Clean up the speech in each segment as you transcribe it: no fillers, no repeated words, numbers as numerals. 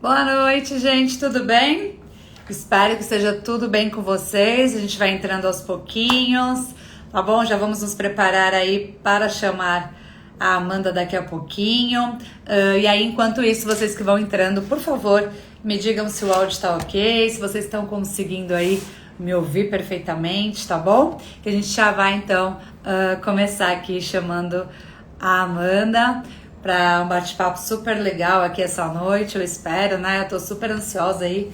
Boa noite, gente, tudo bem? Espero que esteja tudo bem com vocês. A gente vai entrando aos pouquinhos, tá bom? Já vamos nos preparar aí para chamar a Amanda daqui a pouquinho. E aí, enquanto isso, vocês que vão entrando, por favor, me digam se o áudio está ok, se vocês estão conseguindo aí me ouvir perfeitamente, tá bom? Que a gente já vai então começar aqui chamando a Amanda para um bate-papo super legal aqui essa noite, eu espero, né? Eu tô super ansiosa aí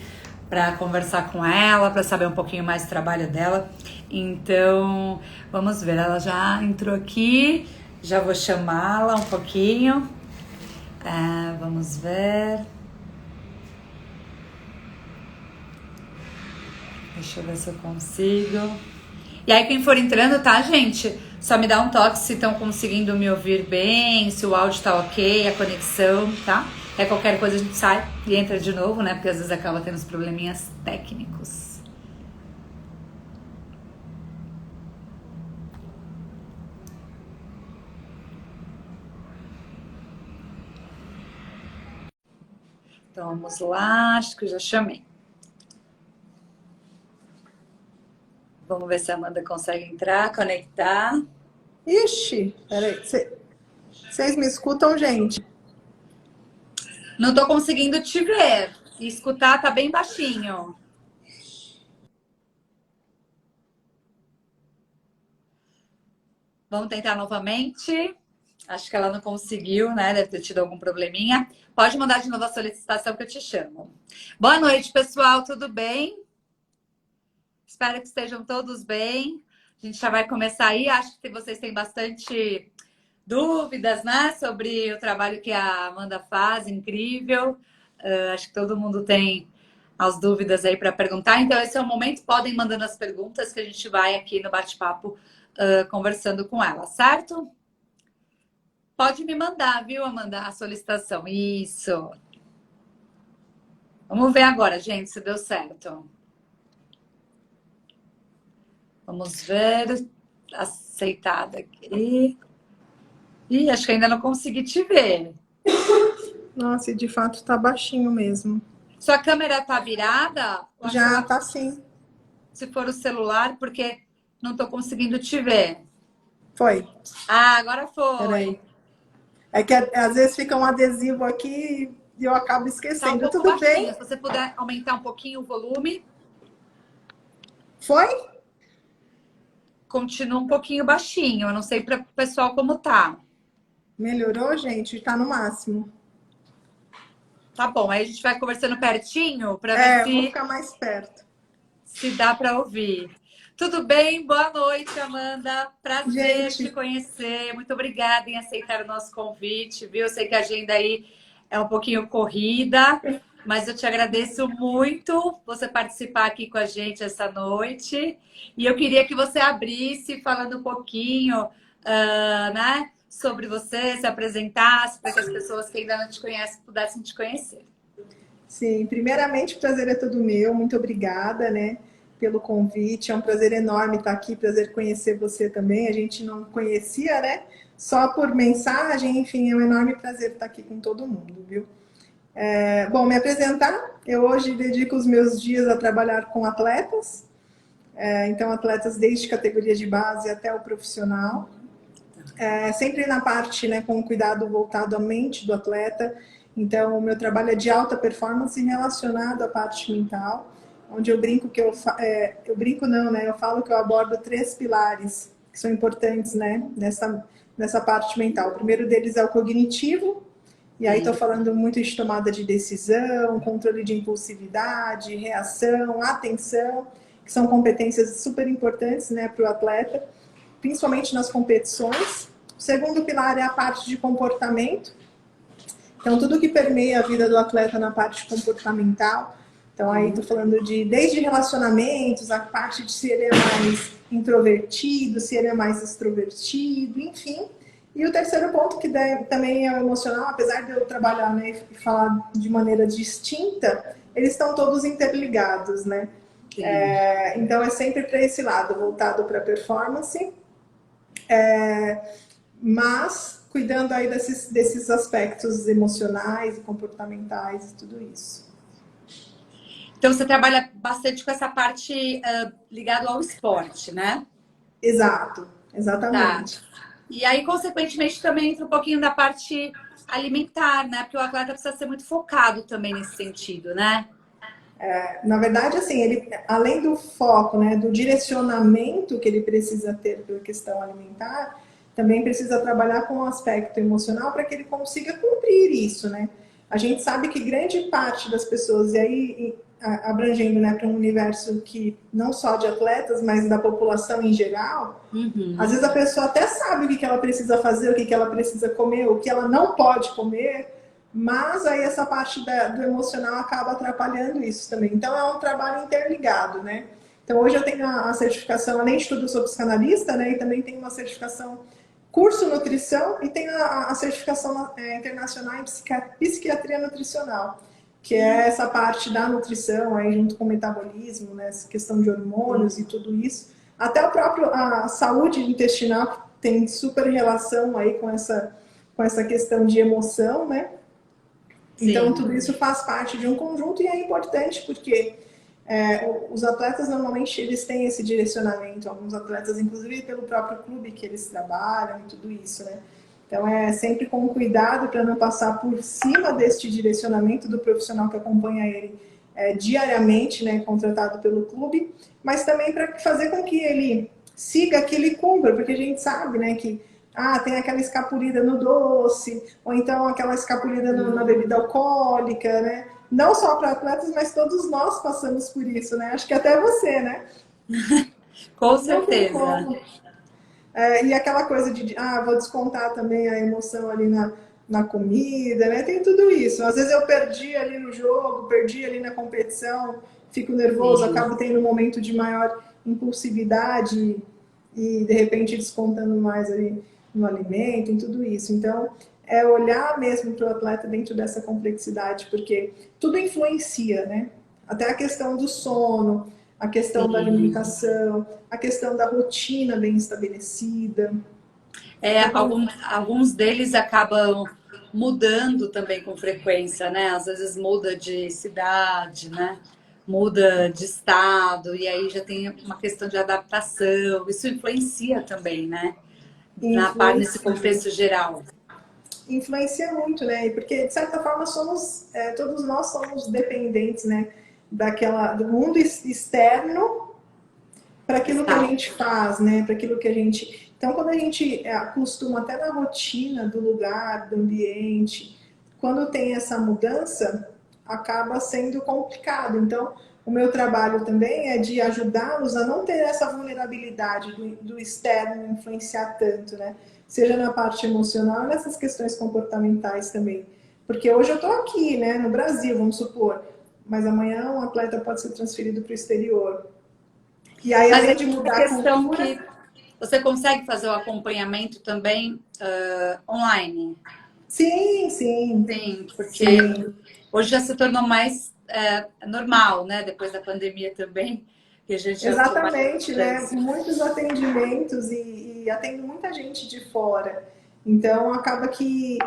para conversar com ela, para saber um pouquinho mais do trabalho dela. Então, vamos ver, ela já entrou aqui, já vou chamá-la um pouquinho. Vamos ver. Deixa eu ver se eu consigo. E aí, quem for entrando, tá, gente? Só me dá um toque se estão conseguindo me ouvir bem, se o áudio tá ok, a conexão, tá? Qualquer coisa a gente sai e entra de novo, né? Porque às vezes acaba tendo uns probleminhas técnicos. Então, vamos lá. Acho que eu já chamei. Vamos ver se a Amanda consegue entrar, conectar. Ixi, peraí. Vocês me escutam, gente? Não tô conseguindo te ver. E escutar tá bem baixinho. Vamos tentar novamente. Acho que ela não conseguiu, né? Deve ter tido algum probleminha. Pode mandar de novo a solicitação que eu te chamo. Boa noite, pessoal. Tudo bem? Espero que estejam todos bem. A gente já vai começar aí. Acho que vocês têm bastante dúvidas, né? Sobre o trabalho que a Amanda faz. Incrível. Acho que todo mundo tem as dúvidas aí para perguntar. Então, esse é o momento. Podem mandando as perguntas que a gente vai aqui no bate-papo conversando com ela, certo? Pode me mandar, viu, Amanda, a solicitação. Isso. Vamos ver agora, gente, se deu certo. Vamos ver. Aceitada aqui. Ih, acho que ainda não consegui te ver. Nossa, e de fato tá baixinho mesmo. Sua câmera tá virada? Já tá sim. Se for o celular, porque não tô conseguindo te ver. Foi. Agora foi. Peraí. É que às vezes fica um adesivo aqui e eu acabo Tá um esquecendo. pouco Tudo baixinho. bem? Se você puder aumentar um pouquinho o volume. Foi? Continua um pouquinho baixinho. Eu não sei para o pessoal como tá. Melhorou, gente? Tá no máximo. Tá bom, aí a gente vai conversando pertinho para ver Eu vou ficar mais perto. se dá para ouvir. Tudo bem? Boa noite, Amanda. Prazer te Gente, conhecer. Muito obrigada em aceitar o nosso convite, viu? Eu sei que a agenda aí é um pouquinho corrida, mas eu te agradeço muito você participar aqui com a gente essa noite. E eu queria que você abrisse falando um pouquinho, né, sobre você, se apresentasse, para que as pessoas que ainda não te conhecem pudessem te conhecer. sim, primeiramente o prazer é todo meu. Muito obrigada, né, pelo convite. É um prazer enorme estar aqui, prazer conhecer você também. A gente não conhecia, né? Só por mensagem, enfim, é um enorme prazer estar aqui com todo mundo, viu? Bom, me apresentar, eu hoje dedico os meus dias a trabalhar com atletas, então atletas desde categoria de base até o profissional, sempre na parte, né, com cuidado voltado à mente do atleta. Então o meu trabalho é de alta performance relacionado à parte mental, onde eu brinco que eu brinco não, né, eu falo que eu abordo 3 pilares que são importantes, né, nessa parte mental. O primeiro deles é o cognitivo. E aí estou falando muito de tomada de decisão, controle de impulsividade, reação, atenção, que são competências super importantes, né, para o atleta, principalmente nas competições. O segundo pilar é a parte de comportamento. Então, tudo que permeia a vida do atleta na parte comportamental. Então, aí estou falando desde relacionamentos, a parte de se ele é mais introvertido, se ele é mais extrovertido, enfim. E o terceiro ponto, que também é o emocional, apesar de eu trabalhar, né, e falar de maneira distinta, eles estão todos interligados, né? Então é sempre para esse lado, voltado para a performance, mas cuidando aí desses aspectos emocionais e comportamentais e tudo isso. Então, você trabalha bastante com essa parte ligada ao esporte, né? Exato, Tá. exatamente. E aí, consequentemente, também entra um pouquinho da parte alimentar, né? Porque o atleta precisa ser muito focado também nesse sentido, né? Na verdade, assim, ele, além do foco, né, do direcionamento que ele precisa ter pela questão alimentar, também precisa trabalhar com o aspecto emocional para que ele consiga cumprir isso, né? A gente sabe que grande parte das pessoas, e aí abrangendo, né, para um universo que não só de atletas, mas da população em geral, às vezes a pessoa até sabe o que ela precisa fazer, o que ela precisa comer, o que ela não pode comer, mas aí essa parte do emocional acaba atrapalhando isso também. Então é um trabalho interligado, né? Então hoje eu tenho a certificação, além de tudo, eu sou psicanalista, né? E também tenho uma certificação curso nutrição e tenho a certificação internacional em psiquiatria nutricional, que é essa parte da nutrição aí junto com o metabolismo, né? Essa questão de hormônios e tudo isso. Até o próprio a saúde intestinal que tem super relação aí com essa questão de emoção, né? Então, Sim. tudo isso faz parte de um conjunto e é importante porque os atletas normalmente eles têm esse direcionamento, alguns atletas, inclusive pelo próprio clube que eles trabalham e tudo isso, né? Então, é sempre com cuidado para não passar por cima deste direcionamento do profissional que acompanha ele diariamente, né, contratado pelo clube, mas também para fazer com que ele siga, que ele cumpra, porque a gente sabe, né, que tem aquela escapulida no doce, ou então aquela escapulida na bebida alcoólica, né? Não só para atletas, mas todos nós passamos por isso, né? Acho que até você, né? Com Não tem certeza. como. E aquela coisa de, vou descontar também a emoção ali na comida, né? Tem tudo isso. Às vezes eu perdi ali no jogo, perdi ali na competição, fico nervoso, Sim. acabo tendo um momento de maior impulsividade e de repente descontando mais ali no alimento, em tudo isso. Então, é olhar mesmo para o atleta dentro dessa complexidade, porque tudo influencia, né? Até a questão do sono, a questão da Sim. alimentação, a questão da rotina bem estabelecida. Tudo Alguns deles acabam mudando também com frequência, né? Às vezes muda de cidade, né? Muda de estado, e aí já tem uma questão de adaptação. Isso influencia também, né? Nesse influencia. contexto geral. Influencia muito, né? Porque, de certa forma, todos nós somos dependentes, né? Do mundo externo para aquilo que a Exato. gente faz, né? Para aquilo que a gente. Então, quando a gente acostuma até na rotina do lugar, do ambiente, quando tem essa mudança, acaba sendo complicado. Então, o meu trabalho também é de ajudá-los a não ter essa vulnerabilidade do externo influenciar tanto, né? Seja na parte emocional e nessas questões comportamentais também. Porque hoje eu estou aqui, né, no Brasil, vamos supor, mas amanhã um atleta pode ser transferido para o exterior. E aí, Mas além é de uma mudar a questão cultura, que você consegue fazer o acompanhamento também online. sim, sim, Sim, porque sim, hoje já se tornou mais normal, né? Depois da pandemia também, que a gente já ficou mais à exatamente, né? distância. Muitos atendimentos e atendo muita gente de fora. Então, acaba que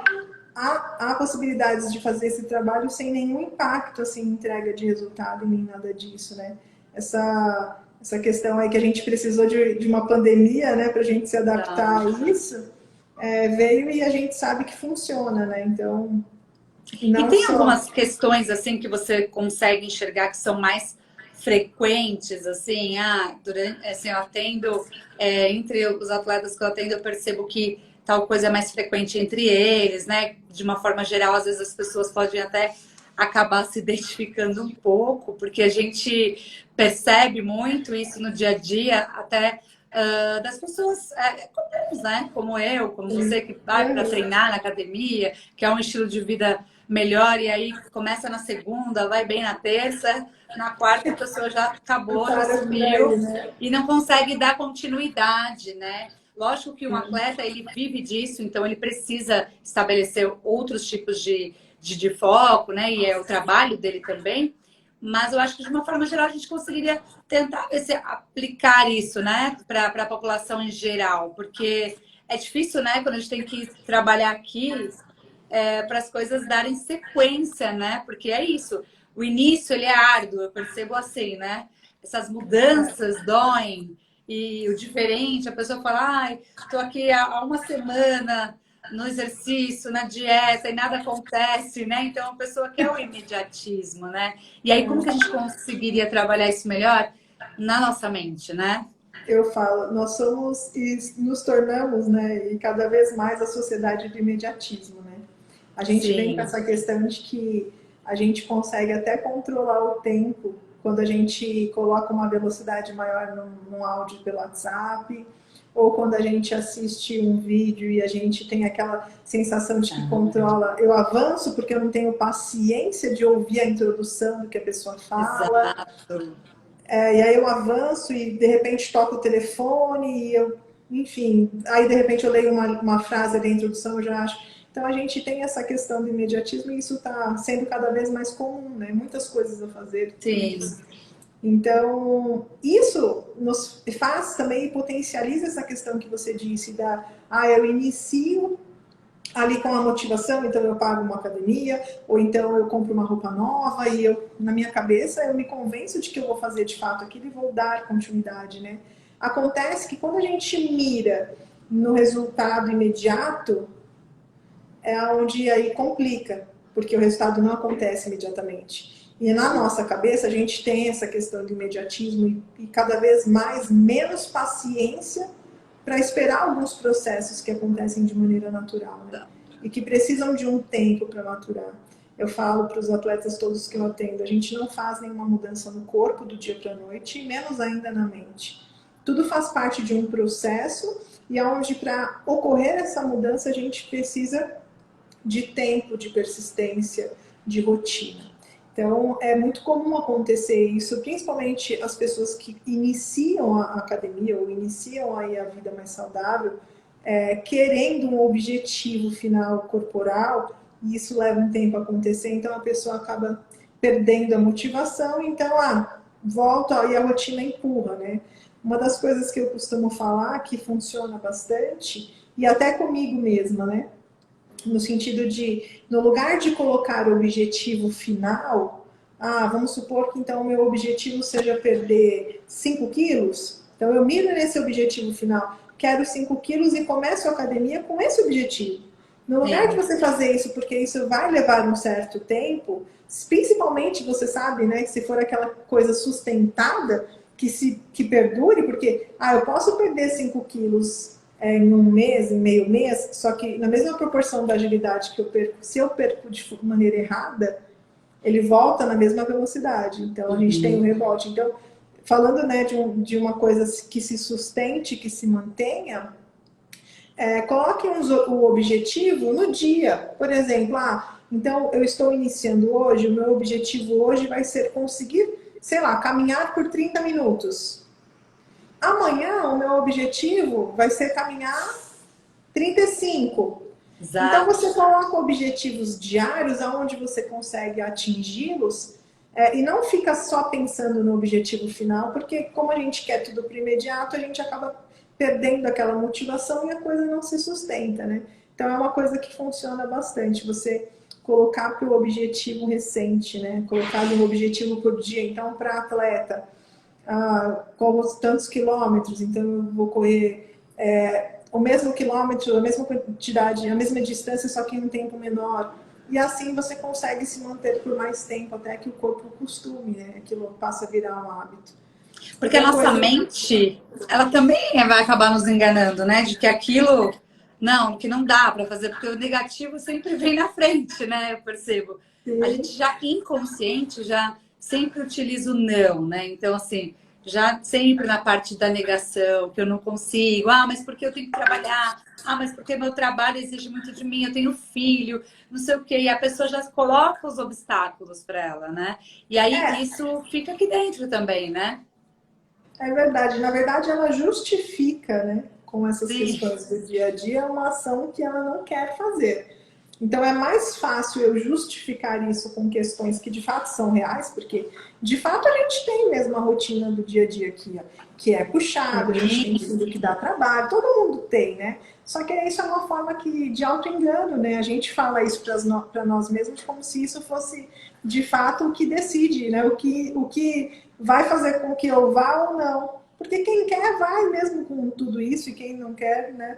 há possibilidades de fazer esse trabalho sem nenhum impacto, assim, em entrega de resultado e nem nada disso, né? Essa questão aí que a gente precisou de uma pandemia, né, para a gente se adaptar a isso, veio e a gente sabe que funciona, né? Então, E não tem só. algumas questões assim que você consegue enxergar que são mais frequentes, assim, durante, assim, eu atendo, entre os atletas que eu atendo, eu percebo que tal coisa é mais frequente entre eles, né? De uma forma geral, às vezes as pessoas podem até acabar se identificando um pouco, porque a gente percebe muito isso no dia a dia, até das pessoas comuns, né? Como eu, como você, que vai para Uhum. treinar na academia, que é um estilo de vida melhor, e aí começa na segunda, vai bem na terça, na quarta a pessoa já acabou, já Para por aí, sumiu né? e não consegue dar continuidade, né? Lógico que um atleta, ele vive disso, então ele precisa estabelecer outros tipos de foco, né? E é o trabalho dele também, mas eu acho que de uma forma geral a gente conseguiria tentar aplicar isso, né, para a população em geral, porque é difícil, né? Quando a gente tem que trabalhar aqui para as coisas darem sequência, né? Porque é isso. O início, ele é árduo, eu percebo assim, né? Essas mudanças doem. E o diferente, a pessoa fala, ai, tô aqui há uma semana no exercício, na dieta, e nada acontece, né? Então a pessoa quer o imediatismo, né? E aí, como que a gente conseguiria trabalhar isso melhor na nossa mente, né? Eu falo, nós somos e nos tornamos, né, e cada vez mais a sociedade do imediatismo, né? A gente vem com Sim, essa questão de que a gente consegue até controlar o tempo quando a gente coloca uma velocidade maior num áudio pelo WhatsApp, ou quando a gente assiste um vídeo e a gente tem aquela sensação de que controla. Eu avanço porque eu não tenho paciência de ouvir a introdução do que a pessoa fala. exato. E aí eu avanço e de repente toco o telefone e eu, enfim, aí de repente eu leio uma frase da introdução, eu já acho. Então a gente tem essa questão do imediatismo e isso está sendo cada vez mais comum, né? Muitas coisas a fazer. Sim, Então, isso nos faz também potencializa essa questão que você disse da, eu inicio ali com a motivação, então eu pago uma academia, ou então eu compro uma roupa nova e eu, na minha cabeça, eu me convenço de que eu vou fazer de fato aquilo e vou dar continuidade, né? Acontece que quando a gente mira no resultado imediato, é onde aí complica, porque o resultado não acontece imediatamente. E na nossa cabeça a gente tem essa questão do imediatismo e cada vez mais menos paciência para esperar alguns processos que acontecem de maneira natural, né? E que precisam de um tempo para maturar. Eu falo para os atletas todos que eu atendo, a gente não faz nenhuma mudança no corpo do dia para a noite, e menos ainda na mente. Tudo faz parte de um processo e aonde para ocorrer essa mudança a gente precisa de tempo, de persistência, de rotina. Então, é muito comum acontecer isso, principalmente as pessoas que iniciam a academia ou iniciam aí a vida mais saudável, querendo um objetivo final corporal, e isso leva um tempo a acontecer, então a pessoa acaba perdendo a motivação, então, volta e a rotina empurra, né? Uma das coisas que eu costumo falar, que funciona bastante, e até comigo mesma, né? No sentido de, no lugar de colocar o objetivo final, vamos supor que então o meu objetivo seja perder 5 quilos, então eu miro nesse objetivo final, quero 5 quilos e começo a academia com esse objetivo. No lugar de sim. você fazer isso, porque isso vai levar um certo tempo, principalmente você sabe, né, que se for aquela coisa sustentada, que perdure, porque eu posso perder 5 quilos em um mês, em meio mês, só que na mesma proporção da agilidade que eu perco, se eu perco de maneira errada, ele volta na mesma velocidade. Então a gente tem um rebote. Então, falando, né, de uma coisa que se sustente, que se mantenha, coloque o objetivo no dia. Por exemplo, então eu estou iniciando hoje, o meu objetivo hoje vai ser conseguir, sei lá, caminhar por 30 minutos. Amanhã o meu objetivo vai ser caminhar 35. Então Exato. você coloca objetivos diários aonde você consegue atingi-los e não fica só pensando no objetivo final, porque como a gente quer tudo para imediato, a gente acaba perdendo aquela motivação e a coisa não se sustenta, né? Então é uma coisa que funciona bastante, você colocar para o objetivo recente, né? Colocar um objetivo por dia. Então, para atleta, corro tantos quilômetros, então eu vou correr o mesmo quilômetro, a mesma quantidade, a mesma distância, só que em um tempo menor. E assim você consegue se manter por mais tempo, até que o corpo costume, né? Aquilo passa a virar um hábito. Porque a Outra nossa coisa, mente, ela também vai acabar nos enganando, né? De que aquilo, não, que não dá para fazer, porque o negativo sempre vem na frente, né? Eu percebo. A sim, gente já inconsciente, já sempre utiliza o não, né? Então, assim, já sempre na parte da negação, que eu não consigo. Mas porque eu tenho que trabalhar. Mas porque meu trabalho exige muito de mim, eu tenho filho, não sei o quê. E a pessoa já coloca os obstáculos para ela, né? E aí isso fica aqui dentro também, né? é verdade. Na verdade, ela justifica, né, com essas Sim. questões do dia a dia, uma ação que ela não quer fazer. Então é mais fácil eu justificar isso com questões que de fato são reais, porque de fato a gente tem mesmo a rotina do dia a dia aqui, ó, que é puxado, a gente tem tudo que dá trabalho, todo mundo tem, né? Só que isso é uma forma de auto-engano, né? A gente fala isso para nós mesmos como se isso fosse de fato o que decide, né? O que vai fazer com que eu vá ou não. Porque quem quer vai mesmo com tudo isso e quem não quer, né,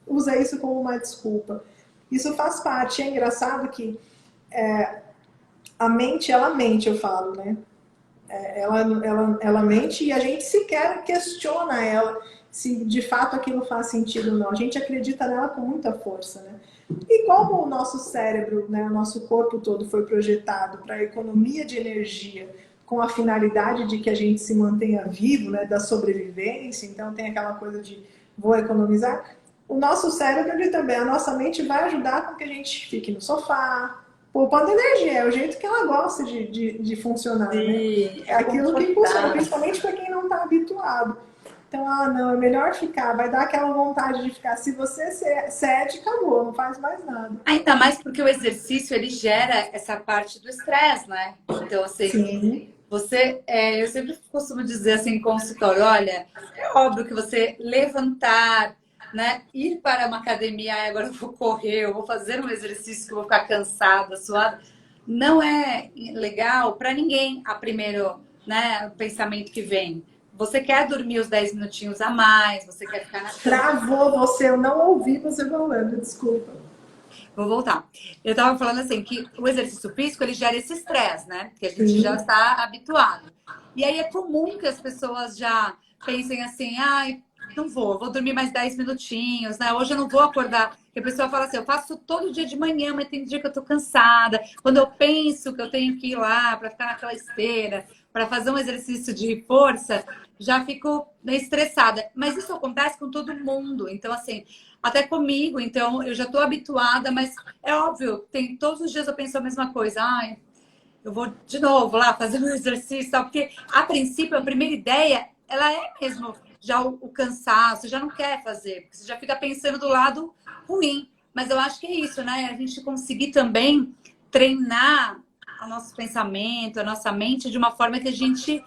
usa isso como uma desculpa. Isso faz parte. É engraçado que a mente, ela mente, eu falo, né? Ela mente e a gente sequer questiona ela se de fato aquilo faz sentido ou não. A gente acredita nela com muita força, né? E como o nosso cérebro, né, o nosso corpo todo foi projetado para a economia de energia com a finalidade de que a gente se mantenha vivo, né, da sobrevivência, então tem aquela coisa de vou economizar, o nosso cérebro ele também, a nossa mente vai ajudar com que a gente fique no sofá, poupando energia, é o jeito que ela gosta de funcionar, né? Sim, É é aquilo que funciona, confortável. principalmente para quem não está habituado. Então, não, é melhor ficar, vai dar aquela vontade de ficar. Se você cede, acabou, não faz mais nada. Ainda mais porque o exercício ele gera essa parte do estresse, né? Então, assim, Sim. eu sempre costumo dizer assim em consultório, olha, é óbvio que você levantar, né, ir para uma academia, agora eu vou correr, eu vou fazer um exercício que eu vou ficar cansada, suada, não é legal para ninguém a primeiro, né, o pensamento que vem. Você quer dormir os 10 minutinhos a mais, você quer ficar na cama. Travou você, eu não ouvi você falando, desculpa. Vou voltar. Eu estava falando assim que o exercício físico ele gera esse estresse, né? Que a gente já Sim. está habituado. E aí é comum que as pessoas já pensem assim, ai, não vou dormir mais 10 minutinhos, né? Hoje eu não vou acordar. Que a pessoa fala assim, eu faço todo dia de manhã, mas tem dia que eu tô cansada. Quando eu penso que eu tenho que ir lá para ficar naquela esteira, para fazer um exercício de força, já fico meio estressada. Mas isso acontece com todo mundo. Então, assim, até comigo, então eu já estou habituada, mas é óbvio, tem todos os dias eu penso a mesma coisa. Ai, eu vou de novo lá fazer um exercício, tal, porque a princípio a primeira ideia, ela é mesmo já o cansaço, você já não quer fazer, porque você já fica pensando do lado ruim. Mas eu acho que é isso, né? A gente conseguir também treinar o nosso pensamento, a nossa mente de uma forma que a gente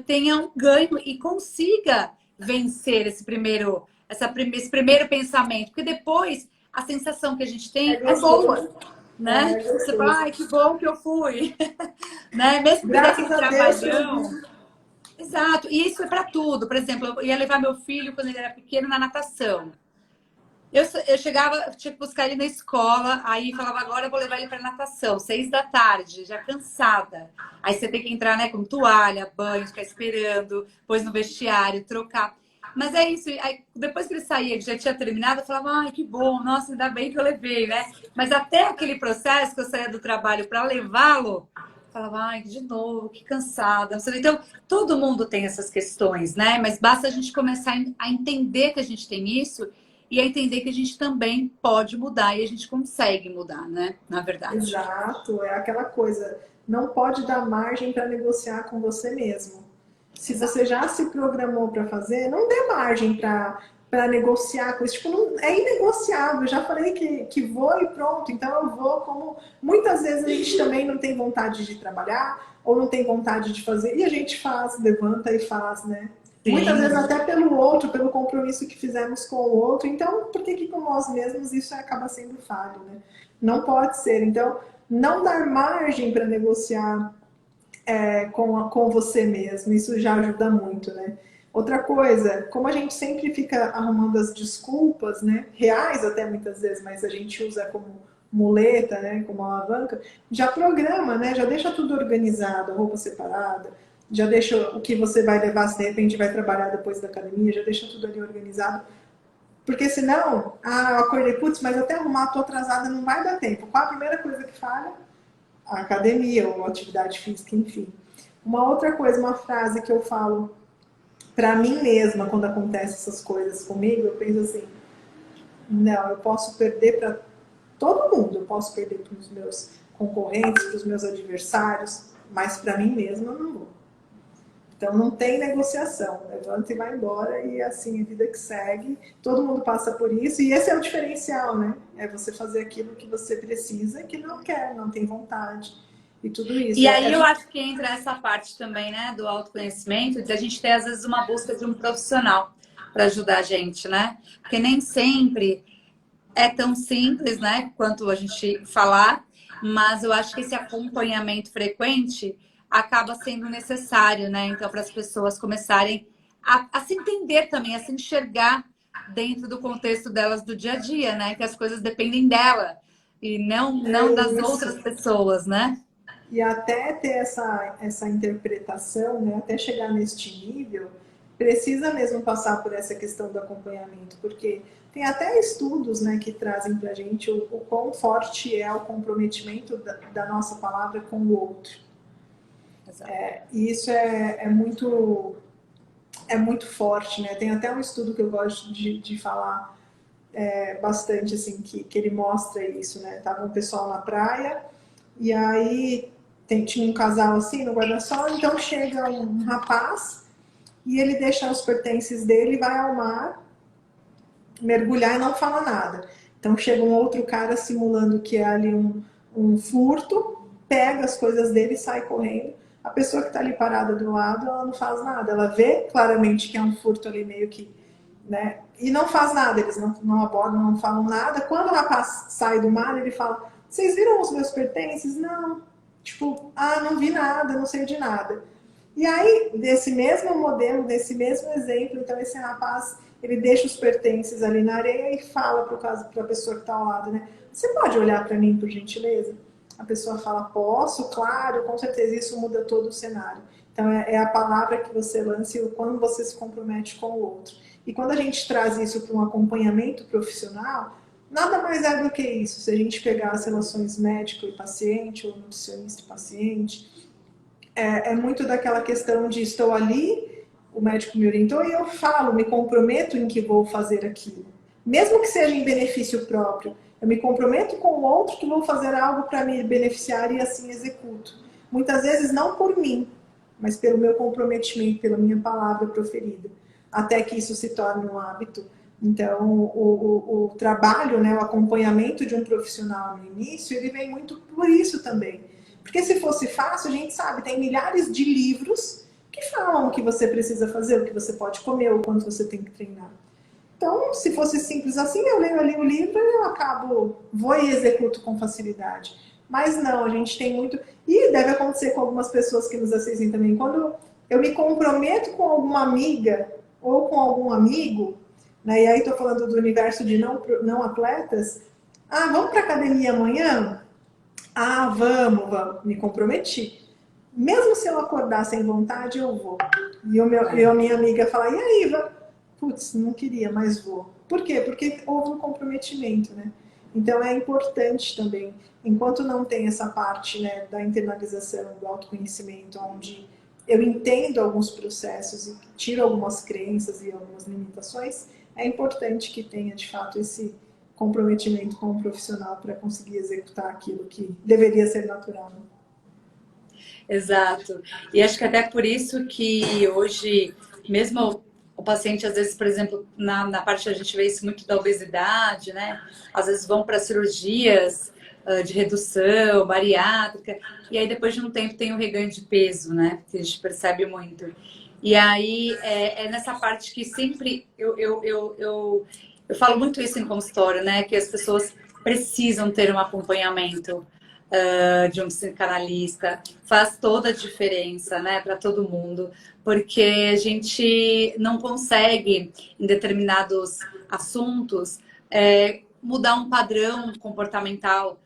tenha um ganho e consiga vencer esse primeiro pensamento, porque depois a sensação que a gente É tem é gostoso. boa, né? É Você fala, gostoso. ai, que bom que eu fui, né? Mesmo que dê Graças aquele a Deus que eu trabalhão. vi. Exato, e isso é para tudo. Por exemplo, eu ia levar meu filho quando ele era pequeno na natação. Eu chegava, tinha que buscar ele na escola, aí falava, agora eu vou levar ele para natação, 6 da tarde, já cansada. Aí você tem que entrar, né, com toalha, banho, ficar esperando, depois no vestiário, trocar. Mas é isso, aí, depois que ele saía, que já tinha terminado, eu falava, ai, que bom, nossa, ainda bem que eu levei, né? Mas até aquele processo que eu saía do trabalho para levá-lo, eu falava, ai, de novo, que cansada. Então, todo mundo tem essas questões, né? Mas basta a gente começar a entender que a gente tem isso e a entender que a gente também pode mudar e a gente consegue mudar, né? Na verdade. Exato, é aquela coisa. Não pode dar margem para negociar com você mesmo. Se você Exato. já se programou para fazer, não dê margem para negociar com isso. Tipo, não, é inegociável. Eu já falei que vou e pronto. Então eu vou como. Muitas vezes a gente também não tem vontade de trabalhar ou não tem vontade de fazer. E a gente faz, levanta e faz, né? Muitas vezes Sim. até pelo outro, pelo compromisso que fizemos com o outro. Então, por que com nós mesmos isso acaba sendo falho, né? Não pode ser. Então, não dar margem para negociar com você mesmo, isso já ajuda muito, né? Outra coisa, como a gente sempre fica arrumando as desculpas, né? Reais até muitas vezes, mas a gente usa como muleta, né? Como alavanca, já programa, né? Já deixa tudo organizado, a roupa separada, já deixa o que você vai levar se de repente vai trabalhar depois da academia, já deixa tudo ali organizado. Porque senão, eu acordei, putz, mas até arrumar, tô atrasada, não vai dar tempo. Qual a primeira coisa que falha? A academia ou atividade física, enfim. Uma outra coisa, uma frase que eu falo para mim mesma quando acontecem essas coisas comigo, eu penso assim: não, eu posso perder para todo mundo, eu posso perder para os meus concorrentes, para os meus adversários, mas para mim mesma eu não vou. Então não tem negociação, levanta e vai embora e assim a vida que segue, todo mundo passa por isso e esse é o diferencial, né? É você fazer aquilo que você precisa e que não quer, não tem vontade. E tudo isso. E aí eu acho que entra essa parte também, né, do autoconhecimento, de a gente ter, às vezes, uma busca de um profissional para ajudar a gente, né? Porque nem sempre é tão simples, né, quanto a gente falar, mas eu acho que esse acompanhamento frequente acaba sendo necessário, né? Então, para as pessoas começarem a se entender também, a se enxergar dentro do contexto delas do dia a dia, né? Que as coisas dependem dela e não das outras pessoas, né? E até ter essa interpretação, né, até chegar neste nível, precisa mesmo passar por essa questão do acompanhamento, porque tem até estudos, né, que trazem para a gente o quão forte é o comprometimento da nossa palavra com o outro. E isso é muito forte, né? Tem até um estudo que eu gosto de falar bastante, assim, que ele mostra isso, né? Tava um pessoal na praia e aí tinha um casal assim no guarda-sol, então chega um rapaz e ele deixa os pertences dele, vai ao mar, mergulhar e não fala nada. Então chega um outro cara simulando que é ali um furto, pega as coisas dele e sai correndo. A pessoa que está ali parada do lado, ela não faz nada. Ela vê claramente que é um furto ali meio que, né? E não faz nada, eles não abordam, não falam nada. Quando o rapaz sai do mar, ele fala: vocês viram os meus pertences? Não. Tipo, não vi nada, não sei de nada. E aí, desse mesmo modelo, desse mesmo exemplo, então esse rapaz, ele deixa os pertences ali na areia e fala para a pessoa que está ao lado, né? Você pode olhar para mim, por gentileza? A pessoa fala: posso, claro, com certeza, isso muda todo o cenário. Então, é a palavra que você lança e quando você se compromete com o outro. E quando a gente traz isso para um acompanhamento profissional, nada mais é do que isso. Se a gente pegar as relações médico e paciente, ou nutricionista e paciente, é muito daquela questão de estou ali, o médico me orientou e eu falo, me comprometo em que vou fazer aquilo. Mesmo que seja em benefício próprio, eu me comprometo com o outro que vou fazer algo para me beneficiar e assim executo. Muitas vezes não por mim, mas pelo meu comprometimento, pela minha palavra proferida, até que isso se torne um hábito. Então, o trabalho, né, o acompanhamento de um profissional no início, ele vem muito por isso também. Porque se fosse fácil, a gente sabe, tem milhares de livros que falam o que você precisa fazer, o que você pode comer, o quanto você tem que treinar. Então, se fosse simples assim, eu leio ali o livro e eu acabo, vou e executo com facilidade. Mas não, a gente tem muito... E deve acontecer com algumas pessoas que nos assistem também. Quando eu me comprometo com alguma amiga ou com algum amigo, né, e aí estou falando do universo de não atletas, vamos para a academia amanhã? Vamos, me comprometi. Mesmo se eu acordar sem vontade, eu vou. E a minha amiga fala: e aí, Iva? Putz, não queria, mas vou. Por quê? Porque houve um comprometimento, né? Então é importante também, enquanto não tem essa parte, né, da internalização, do autoconhecimento, onde eu entendo alguns processos e tiro algumas crenças e algumas limitações, é importante que tenha, de fato, esse comprometimento com o profissional para conseguir executar aquilo que deveria ser natural. Né? Exato. E acho que até por isso que hoje, mesmo o paciente, às vezes, por exemplo, na parte a gente vê isso muito da obesidade, né? Às vezes vão para cirurgias de redução, bariátrica, e aí depois de um tempo tem o reganho de peso, né? Que a gente percebe muito. E aí é nessa parte que sempre eu falo muito isso em consultório, né? Que as pessoas precisam ter um acompanhamento de um psicanalista. Faz toda a diferença, né? Para todo mundo. Porque a gente não consegue, em determinados assuntos, mudar um padrão comportamental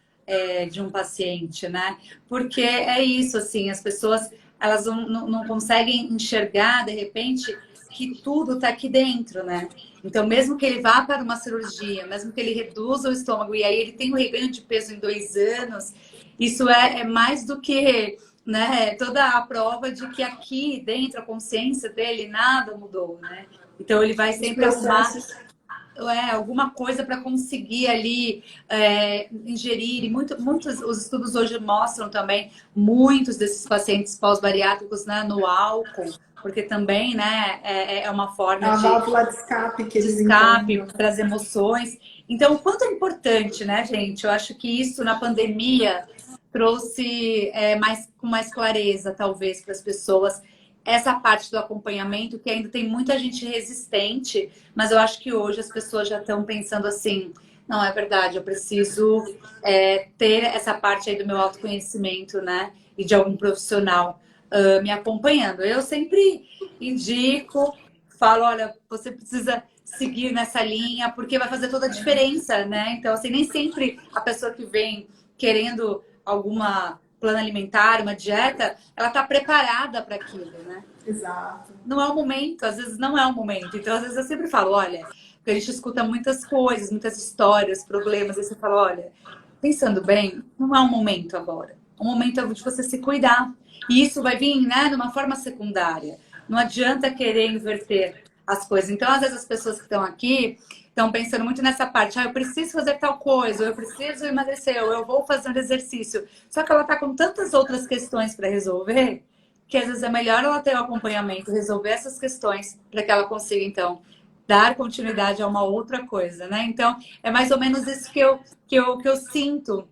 de um paciente, né? Porque é isso, assim, as pessoas elas não conseguem enxergar, de repente, que tudo está aqui dentro, né? Então, mesmo que ele vá para uma cirurgia, mesmo que ele reduza o estômago e aí ele tem um reganho de peso em 2 anos, isso é mais do que, né, toda a prova de que aqui dentro, a consciência dele, nada mudou, né? Então, ele vai sempre arrumar alguma coisa para conseguir ali ingerir. E muitos os estudos hoje mostram também muitos desses pacientes pós-bariátricos, né, no álcool, porque também, né, é uma forma a válvula de escape que eles escape para as emoções. Então, o quanto é importante, né, gente? Eu acho que isso na pandemia trouxe com mais clareza, talvez, para as pessoas, essa parte do acompanhamento, que ainda tem muita gente resistente, mas eu acho que hoje as pessoas já estão pensando assim, não, é verdade, eu preciso ter essa parte aí do meu autoconhecimento, né? E de algum profissional me acompanhando. Eu sempre indico, falo, olha, você precisa seguir nessa linha, porque vai fazer toda a diferença, né? Então, assim, nem sempre a pessoa que vem querendo alguma plano alimentar, uma dieta, ela está preparada para aquilo, né? Exato. Não é o momento, às vezes não é o momento. Então, às vezes eu sempre falo, olha, porque a gente escuta muitas coisas, muitas histórias, problemas, e você fala, olha, pensando bem, não é um momento agora. O momento é de você se cuidar. E isso vai vir, né, de uma forma secundária. Não adianta querer inverter as coisas. Então, às vezes as pessoas que estão aqui estão pensando muito nessa parte, eu preciso fazer tal coisa, ou eu preciso emagrecer, ou eu vou fazer um exercício. Só que ela está com tantas outras questões para resolver que às vezes é melhor ela ter o acompanhamento, resolver essas questões para que ela consiga, então, dar continuidade a uma outra coisa, né? Então, é mais ou menos isso que eu sinto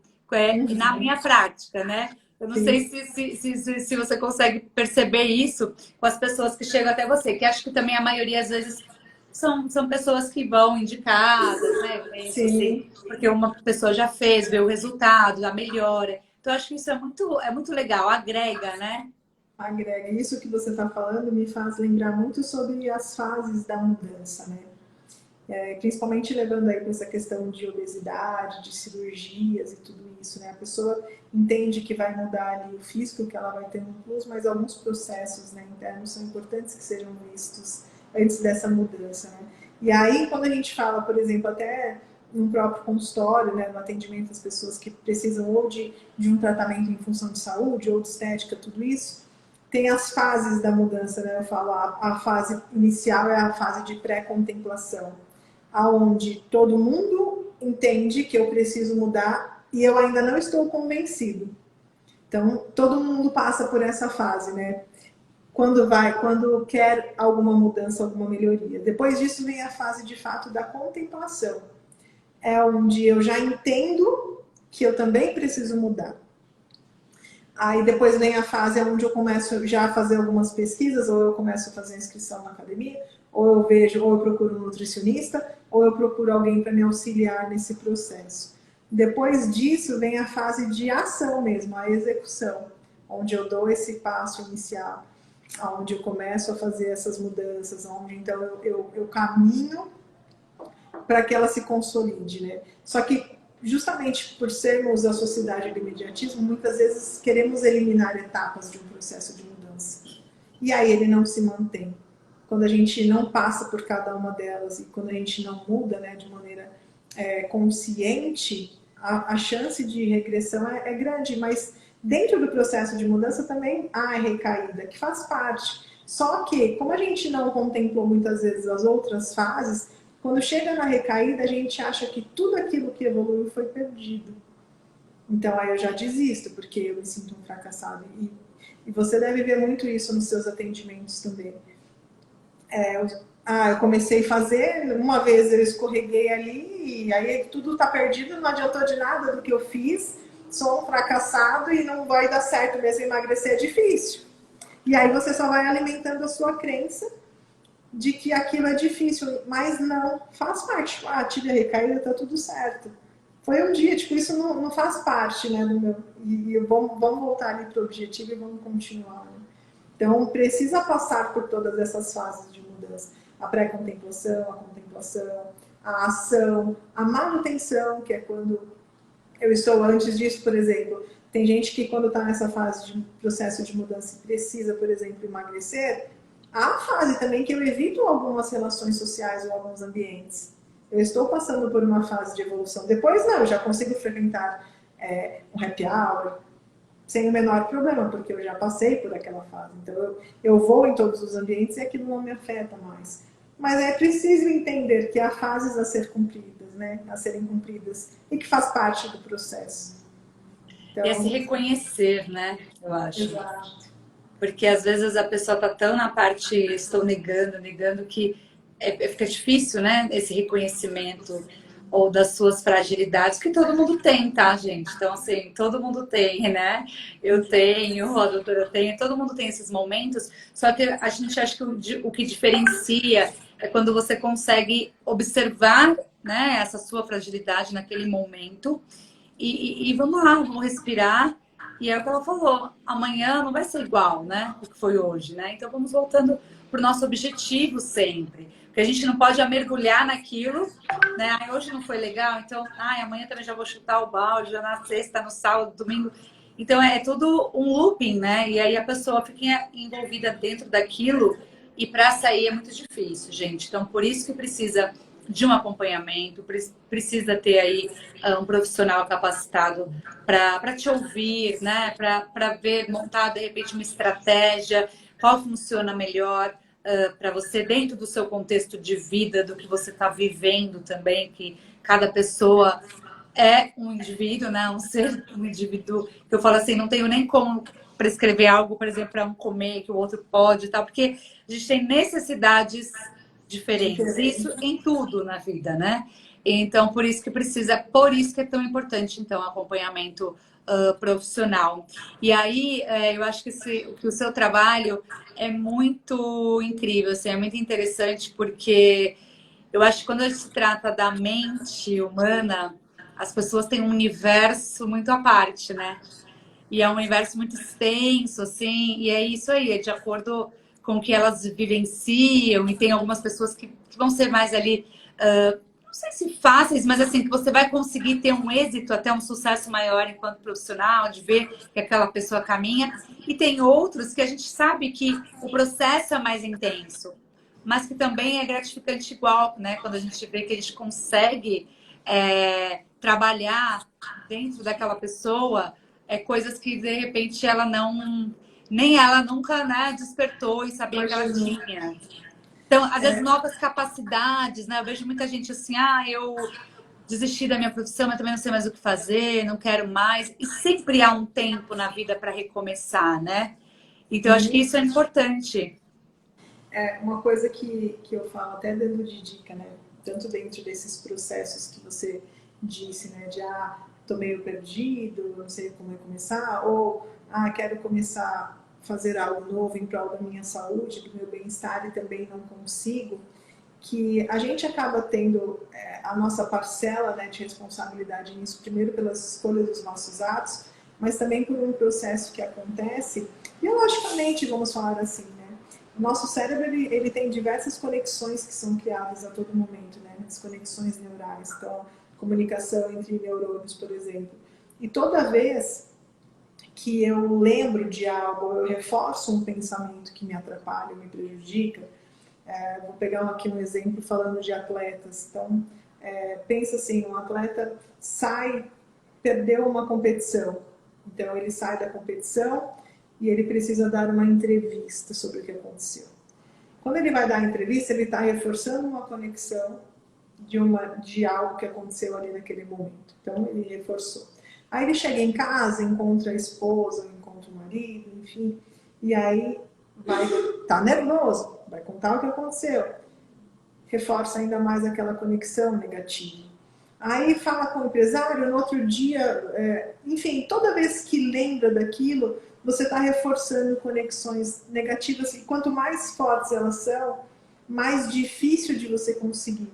na minha prática, né? Eu não sei Sim. se você consegue perceber isso com as pessoas que chegam até você, que acho que também a maioria, às vezes, são pessoas que vão indicadas, né? Eu penso assim, Sim. porque uma pessoa já fez, vê o resultado, a melhora. Então, acho que isso é muito legal, agrega, né? Agrega. Isso que você está falando me faz lembrar muito sobre as fases da mudança, né? Principalmente levando aí para essa questão de obesidade, de cirurgias e tudo isso, né? A pessoa entende que vai mudar ali o físico, que ela vai ter um plus, mas alguns processos, né, internos são importantes que sejam vistos antes dessa mudança, né? E aí, quando a gente fala, por exemplo, até no próprio consultório, né, no atendimento às pessoas que precisam ou de um tratamento em função de saúde ou de estética, tudo isso, tem as fases da mudança, né? Eu falo, a fase inicial é a fase de pré-contemplação, aonde todo mundo entende que eu preciso mudar e eu ainda não estou convencido. Então, todo mundo passa por essa fase, né? Quando quer alguma mudança, alguma melhoria. Depois disso vem a fase de fato da contemplação. É onde eu já entendo que eu também preciso mudar. Aí depois vem a fase onde eu começo já a fazer algumas pesquisas, ou eu começo a fazer inscrição na academia, ou eu vejo, ou eu procuro um nutricionista, ou eu procuro alguém para me auxiliar nesse processo. Depois disso vem a fase de ação mesmo, a execução, onde eu dou esse passo inicial, onde eu começo a fazer essas mudanças, onde então eu caminho para que ela se consolide, né? Só que justamente por sermos a sociedade do imediatismo, muitas vezes queremos eliminar etapas de um processo de mudança. E aí ele não se mantém. Quando a gente não passa por cada uma delas e quando a gente não muda, né, de maneira consciente, a chance de regressão é grande, mas dentro do processo de mudança também há a recaída, que faz parte. Só que, como a gente não contemplou muitas vezes as outras fases, quando chega na recaída, a gente acha que tudo aquilo que evoluiu foi perdido. Então aí eu já desisto, porque eu me sinto um fracassado. E você deve ver muito isso nos seus atendimentos também. Eu comecei a fazer, uma vez eu escorreguei ali, e aí tudo está perdido, não adiantou de nada do que eu fiz, sou um fracassado e não vai dar certo mesmo, emagrecer é difícil. E aí você só vai alimentando a sua crença de que aquilo é difícil, mas não, faz parte. Tive a recaída, tá tudo certo. Foi um dia, tipo, isso não faz parte, né, do meu... E vamos voltar ali pro objetivo e vamos continuar, né? Então, precisa passar por todas essas fases de mudança. A pré-contemplação, a contemplação, a ação, a manutenção, que é quando eu estou antes disso, por exemplo. Tem gente que quando está nessa fase de processo de mudança e precisa, por exemplo, emagrecer, há a fase também que eu evito algumas relações sociais ou alguns ambientes. Eu estou passando por uma fase de evolução. Depois não, eu já consigo frequentar um happy hour sem o menor problema, porque eu já passei por aquela fase. Então eu vou em todos os ambientes e aquilo não me afeta mais. Mas é preciso entender que há fases a ser cumpridas, né? A serem cumpridas e que faz parte do processo. E é se Então, reconhecer, né? Eu acho. exato. Porque às vezes a pessoa tá tão na parte estou negando, que fica difícil, né? Esse reconhecimento. ou das suas fragilidades, que todo mundo tem, tá, gente? Então, assim, todo mundo tem, né? Eu tenho, a doutora tem, todo mundo tem esses momentos, só que a gente acha que o que diferencia é quando você consegue observar, né, essa sua fragilidade naquele momento e vamos lá, vamos respirar. E é o que ela falou, amanhã não vai ser igual, né, o que foi hoje, né? Então vamos voltando para o nosso objetivo sempre. Porque a gente não pode mergulhar naquilo, né? Ai, hoje não foi legal, então, ai, amanhã também já vou chutar o balde, já na sexta, no sábado, domingo. Então é tudo um looping, né? E aí a pessoa fica envolvida dentro daquilo e para sair é muito difícil, gente. Então por isso que precisa de um acompanhamento, precisa ter aí um profissional capacitado para te ouvir, né? Para ver, montar de repente uma estratégia, qual funciona melhor para você dentro do seu contexto de vida, do que você está vivendo também, que cada pessoa é um indivíduo, né? Um ser, um indivíduo. Eu falo assim, não tenho nem como prescrever algo, por exemplo, para um comer que o outro pode, e tal, porque a gente tem necessidades diferentes. Isso em tudo na vida, né? Então, por isso que é tão importante, então, acompanhamento profissional. E aí, eu acho que o seu trabalho é muito incrível, assim, é muito interessante, porque eu acho que quando se trata da mente humana, as pessoas têm um universo muito à parte, né? E é um universo muito extenso, assim, e é isso aí, é de acordo com o que elas vivenciam, e tem algumas pessoas que vão ser mais ali, não sei se fáceis, mas assim, que você vai conseguir ter um êxito, até um sucesso maior enquanto profissional, de ver que aquela pessoa caminha, e tem outros que a gente sabe que o processo é mais intenso, mas que também é gratificante igual, né? Quando a gente vê que a gente consegue trabalhar dentro daquela pessoa coisas que de repente ela não, nem ela nunca, né, despertou e sabia que ela tinha. Então, às vezes, novas capacidades, né? Eu vejo muita gente assim, eu desisti da minha profissão, mas também não sei mais o que fazer, não quero mais. E sempre há um tempo na vida para recomeçar, né? Então, eu acho que isso é importante. É uma coisa que eu falo até dando de dica, né? Tanto dentro desses processos que você disse, né? De tô meio perdido, não sei como é começar, ou quero começar a fazer algo novo em prol da minha saúde, do meu bem-estar e também não consigo, que a gente acaba tendo a nossa parcela, né, de responsabilidade nisso, primeiro pelas escolhas dos nossos atos, mas também por um processo que acontece biologicamente, vamos falar assim, né? O nosso cérebro ele tem diversas conexões que são criadas a todo momento, né? As conexões neurais, então comunicação entre neurônios, por exemplo. E toda vez que eu lembro de algo, eu reforço um pensamento que me atrapalha, me prejudica. Vou pegar aqui um exemplo falando de atletas. Então, pensa assim, um atleta perdeu uma competição. Então, ele sai da competição e ele precisa dar uma entrevista sobre o que aconteceu. Quando ele vai dar a entrevista, ele está reforçando uma conexão de algo que aconteceu ali naquele momento. Então, ele reforçou. Aí ele chega em casa, encontra a esposa, encontra o marido, enfim, e aí tá nervoso, vai contar o que aconteceu. Reforça ainda mais aquela conexão negativa. Aí fala com o empresário, no outro dia, enfim, toda vez que lembra daquilo, você está reforçando conexões negativas e quanto mais fortes elas são, mais difícil de você conseguir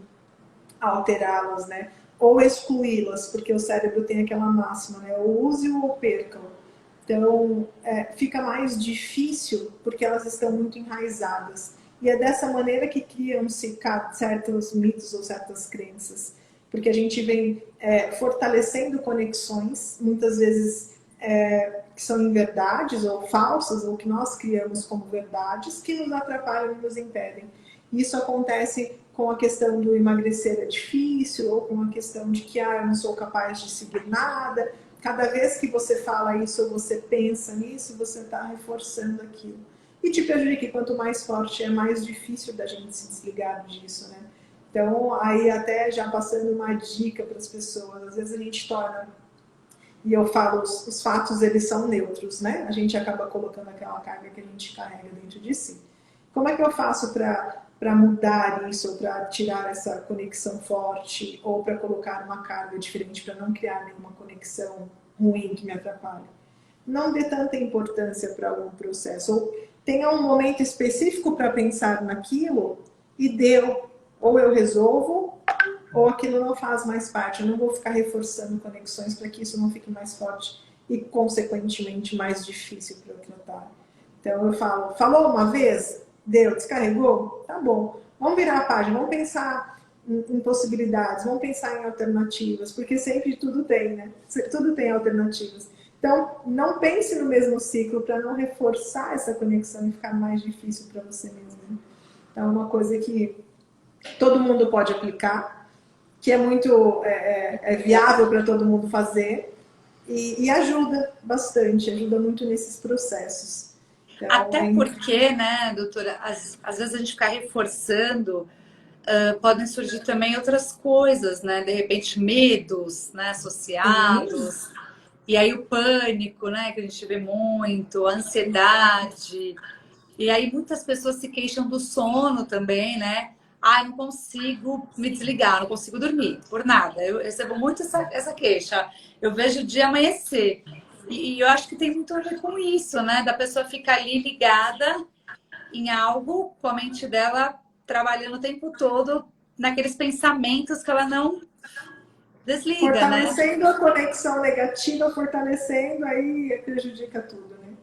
alterá-las, né? Ou excluí-las, porque o cérebro tem aquela máxima, né? Ou use ou percam. Então, fica mais difícil porque elas estão muito enraizadas. E é dessa maneira que criam-se certos mitos ou certas crenças. Porque a gente vem fortalecendo conexões, muitas vezes que são inverdades ou falsas, ou que nós criamos como verdades, que nos atrapalham e nos impedem. Isso acontece com a questão do emagrecer é difícil, ou com a questão de que eu não sou capaz de seguir nada. Cada vez que você fala isso ou você pensa nisso, você está reforçando aquilo. E te prejudica, quanto mais forte é, mais difícil da gente se desligar disso, né? Então, aí até já passando uma dica para as pessoas, às vezes a gente torna, e eu falo, os fatos eles são neutros, né? A gente acaba colocando aquela carga que a gente carrega dentro de si. Como é que eu faço para para mudar isso, ou para tirar essa conexão forte, ou para colocar uma carga diferente, para não criar nenhuma conexão ruim que me atrapalhe. Não dê tanta importância para algum processo, ou tenha um momento específico para pensar naquilo e deu, ou eu resolvo, ou aquilo não faz mais parte. Eu não vou ficar reforçando conexões para que isso não fique mais forte e, consequentemente, mais difícil para eu tratar. Então, eu falo, falou uma vez, deu, descarregou? Tá bom. Vamos virar a página, vamos pensar em possibilidades, vamos pensar em alternativas, porque sempre tudo tem, né? Tudo tem alternativas. Então, não pense no mesmo ciclo para não reforçar essa conexão e ficar mais difícil para você mesmo. Então, é uma coisa que todo mundo pode aplicar, que é muito viável para todo mundo fazer e ajuda bastante, ajuda muito nesses processos. Então, Até porque, né, doutora, às vezes a gente ficar reforçando, podem surgir também outras coisas, né? De repente, medos, né, associados. E aí o pânico, né, que a gente vê muito, a ansiedade. E aí muitas pessoas se queixam do sono também, né? Ah, não consigo me desligar, não consigo dormir, por nada. Eu recebo muito essa queixa. Eu vejo o dia amanhecer. E eu acho que tem muito a ver com isso, né? Da pessoa ficar ali ligada em algo, com a mente dela trabalhando o tempo todo naqueles pensamentos que ela não desliga, né? fortalecendo a conexão negativa, fortalecendo, aí prejudica tudo, né?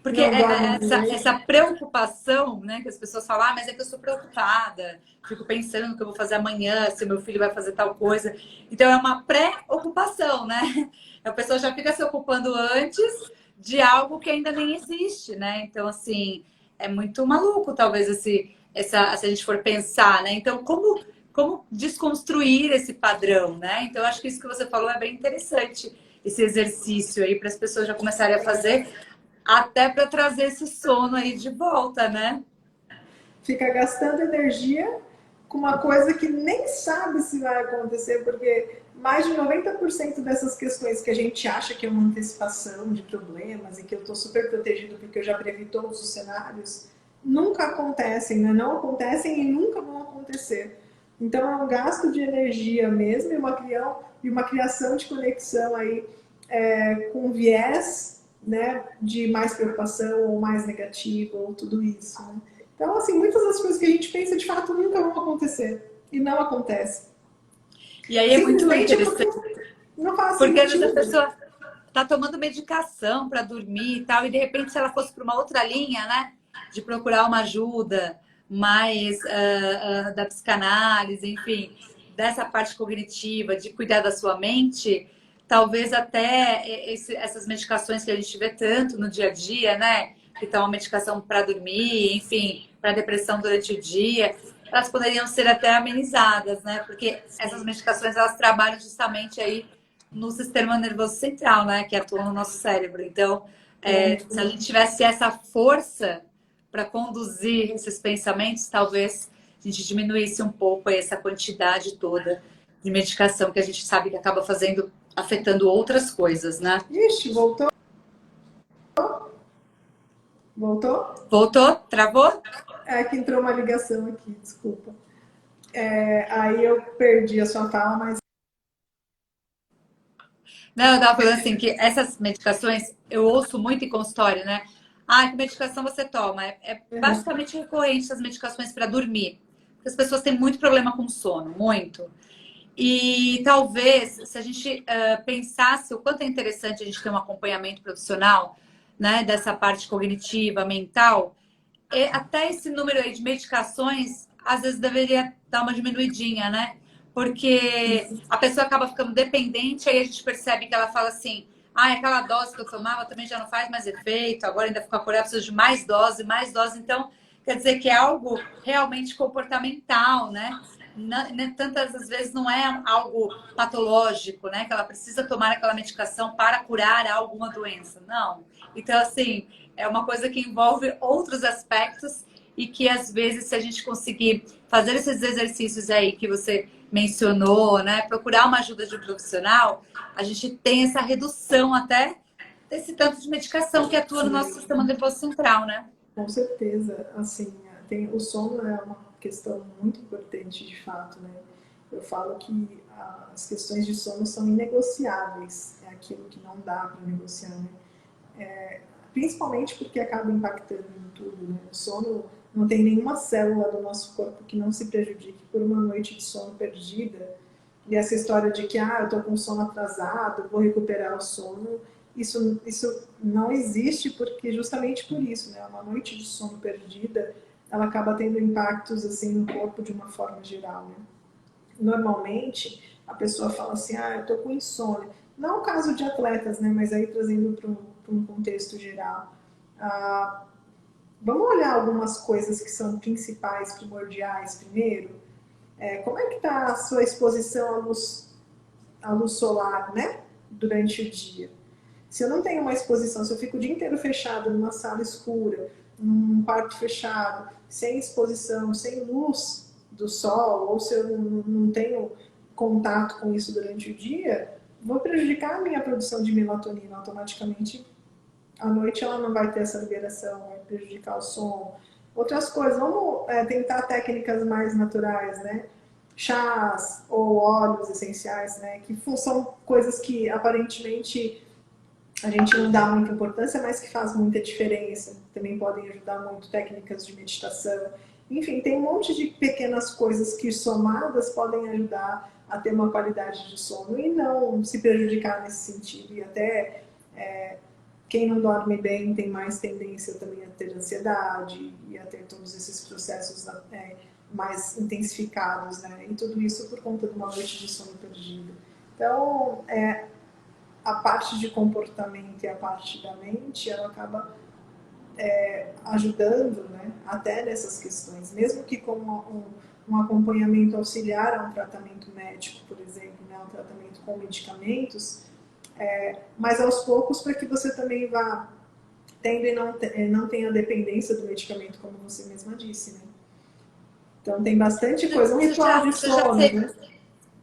Porque Não dorme essa direito. preocupação, né, que as pessoas falam, ah, mas é que eu sou preocupada, fico pensando no que eu vou fazer amanhã, se meu filho vai fazer tal coisa. Então é uma pré-ocupação, né? A pessoa já fica se ocupando antes de algo que ainda nem existe, né? Então, assim, é muito maluco, talvez, se a gente for pensar, né? Então, como desconstruir esse padrão, né? Então, eu acho que isso que você falou é bem interessante, esse exercício aí, para as pessoas já começarem a fazer até para trazer esse sono aí de volta, né? Fica gastando energia com uma coisa que nem sabe se vai acontecer, porque mais de 90% dessas questões que a gente acha que é uma antecipação de problemas e que eu estou super protegido porque eu já previ todos os cenários, nunca acontecem, né? Não acontecem e nunca vão acontecer. Então é um gasto de energia mesmo e uma criação de conexão aí com viés, né, de mais preocupação ou mais negativo ou tudo isso, né? Então, assim, muitas das coisas que a gente pensa de fato nunca vão acontecer. E não acontece. E aí é muito Simplesmente interessante, porque não faz porque às vezes a sentido. pessoa tá tomando medicação para dormir e tal, e de repente, se ela fosse para uma outra linha, né, de procurar uma ajuda mais da psicanálise, enfim, dessa parte cognitiva, de cuidar da sua mente, talvez até essas medicações que a gente vê tanto no dia a dia, né, que estão uma medicação para dormir, enfim, para depressão durante o dia, elas poderiam ser até amenizadas, né, porque essas medicações elas trabalham justamente aí no sistema nervoso central, né, que atua no nosso cérebro. Então, se a gente tivesse essa força para conduzir esses pensamentos, talvez a gente diminuísse um pouco essa quantidade toda de medicação que a gente sabe que acaba fazendo, afetando outras coisas, né? Ixi, voltou? Voltou? Voltou? Travou? É que entrou uma ligação aqui, desculpa. Aí eu perdi a sua fala, mas Não, eu tava falando assim, que essas medicações, eu ouço muito em consultório, né? Ah, que medicação você toma? É basicamente recorrente essas medicações para dormir. Porque as pessoas têm muito problema com sono, muito. E talvez, se a gente pensasse o quanto é interessante a gente ter um acompanhamento profissional, né, dessa parte cognitiva, mental, até esse número aí de medicações, às vezes deveria dar uma diminuidinha, né? Porque a pessoa acaba ficando dependente, aí a gente percebe que ela fala assim, ah, aquela dose que eu tomava também já não faz mais efeito, agora ainda fico acordada, preciso de mais dose, mais dose. Então, quer dizer que é algo realmente comportamental, né? Tantas às vezes não é algo patológico, né? Que ela precisa tomar aquela medicação para curar alguma doença. Não. Então, assim, é uma coisa que envolve outros aspectos e que às vezes, se a gente conseguir fazer esses exercícios aí que você mencionou, né? Procurar uma ajuda de um profissional, a gente tem essa redução até desse tanto de medicação que atua no nosso sistema nervoso central, né? com certeza, assim, o sono é uma questão muito importante, de fato, né? Eu falo que as questões de sono são inegociáveis, é aquilo que não dá para negociar, né? Principalmente porque acaba impactando em tudo, né? O sono, não tem nenhuma célula do nosso corpo que não se prejudique por uma noite de sono perdida. E essa história de que, eu tô com sono atrasado, vou recuperar o sono, isso não existe, porque justamente por isso, né? Uma noite de sono perdida, ela acaba tendo impactos assim no corpo de uma forma geral, né? Normalmente, a pessoa fala assim, eu tô com insônia. Não é o caso de atletas, né? Mas aí trazendo para um contexto geral. Vamos olhar algumas coisas que são principais, primordiais primeiro. Como é que está a sua exposição à luz solar, né? Durante o dia. Se eu não tenho uma exposição, se eu fico o dia inteiro fechado numa sala escura, num quarto fechado, sem exposição, sem luz do sol, ou se eu não tenho contato com isso durante o dia, vou prejudicar a minha produção de melatonina automaticamente. À noite ela não vai ter essa liberação, vai prejudicar o sono. Outras coisas, vamos tentar técnicas mais naturais, né? Chás ou óleos essenciais, né? Que são coisas que aparentemente a gente não dá muita importância, mas que faz muita diferença. Também podem ajudar muito, técnicas de meditação. Enfim, tem um monte de pequenas coisas que somadas podem ajudar a ter uma qualidade de sono e não se prejudicar nesse sentido. E até quem não dorme bem tem mais tendência também a ter ansiedade e a ter todos esses processos mais intensificados, né? E tudo isso por conta de uma noite de sono perdida. Então, a parte de comportamento e a parte da mente, ela acaba ajudando, né, até nessas questões. Mesmo que com um acompanhamento auxiliar a um tratamento médico, por exemplo, né, um tratamento com medicamentos, mas aos poucos para que você também vá tendo e não tenha dependência do medicamento, como você mesma disse, né? Então tem bastante coisa, um ritual de sono, né?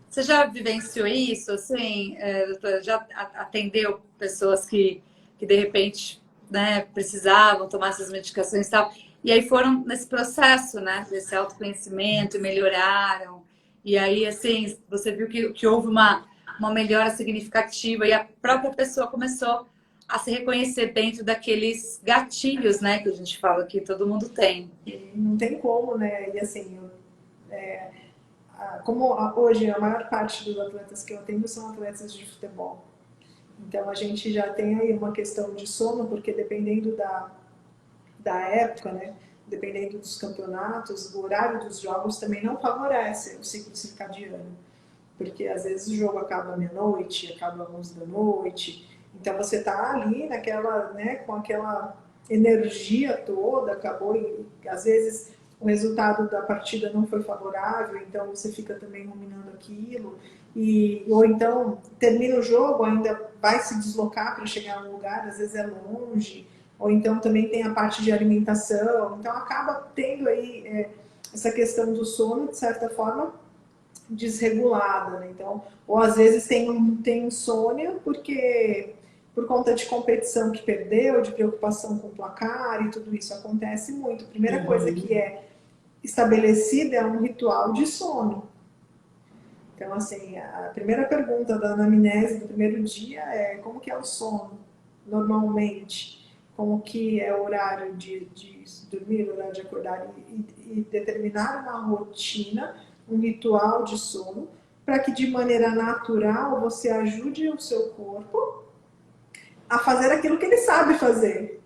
Você já vivenciou isso, assim, doutora? Já atendeu pessoas que de repente, né, precisavam tomar essas medicações e tal, e aí foram nesse processo, né, desse autoconhecimento e melhoraram, e aí, assim, você viu que houve uma melhora significativa e a própria pessoa começou a se reconhecer dentro daqueles gatilhos, né, que a gente fala que todo mundo tem. E não tem como, né? E assim, como hoje a maior parte dos atletas que eu atendo são atletas de futebol. Então a gente já tem aí uma questão de sono, porque dependendo da época, né? Dependendo dos campeonatos, o horário dos jogos também não favorece o ciclo circadiano. Porque às vezes o jogo acaba meia-noite, acaba às 11 da noite. Então você está ali naquela, né, com aquela energia toda, acabou e às vezes o resultado da partida não foi favorável, então você fica também ruminando aquilo. Ou então termina o jogo, ainda vai se deslocar para chegar no lugar, às vezes é longe, ou então também tem a parte de alimentação, então acaba tendo aí essa questão do sono, de certa forma, desregulada, né? Então, ou às vezes tem insônia porque por conta de competição que perdeu, de preocupação com o placar e tudo isso acontece muito. A primeira coisa que é estabelecida é um ritual de sono. Então, assim, a primeira pergunta da anamnese do primeiro dia é como que é o sono, normalmente, como que é o horário de dormir, o horário de acordar e determinar uma rotina, um ritual de sono, para que de maneira natural você ajude o seu corpo a fazer aquilo que ele sabe fazer.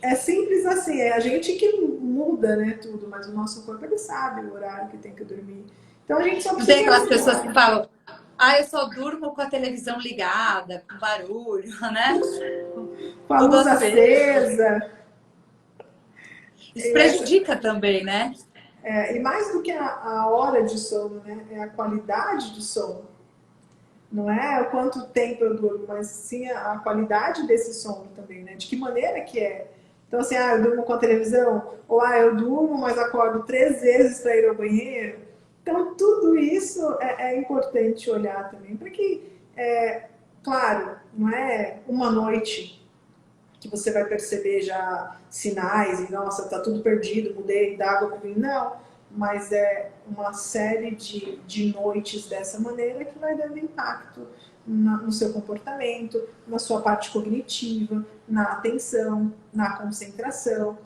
É simples assim, é a gente que muda, né, tudo, mas o nosso corpo ele sabe o horário que tem que dormir. Então a gente só precisa... Tem aquelas pessoas que falam, eu só durmo com a televisão ligada, com barulho, né? Com a luz acesa. Isso prejudica também, né? E mais do que a hora de sono, né? É a qualidade de sono. Não é o quanto tempo eu durmo, mas sim a qualidade desse sono também, né? De que maneira que é. Então, assim, eu durmo com a televisão, ou eu durmo, mas acordo 3 vezes para ir ao banheiro. Então, tudo isso é importante olhar também, porque, claro, não é uma noite que você vai perceber já sinais e, nossa, tá tudo perdido, mudei da água pro vinho. Não, mas é uma série de noites dessa maneira que vai dando impacto no seu comportamento, na sua parte cognitiva, na atenção, na concentração.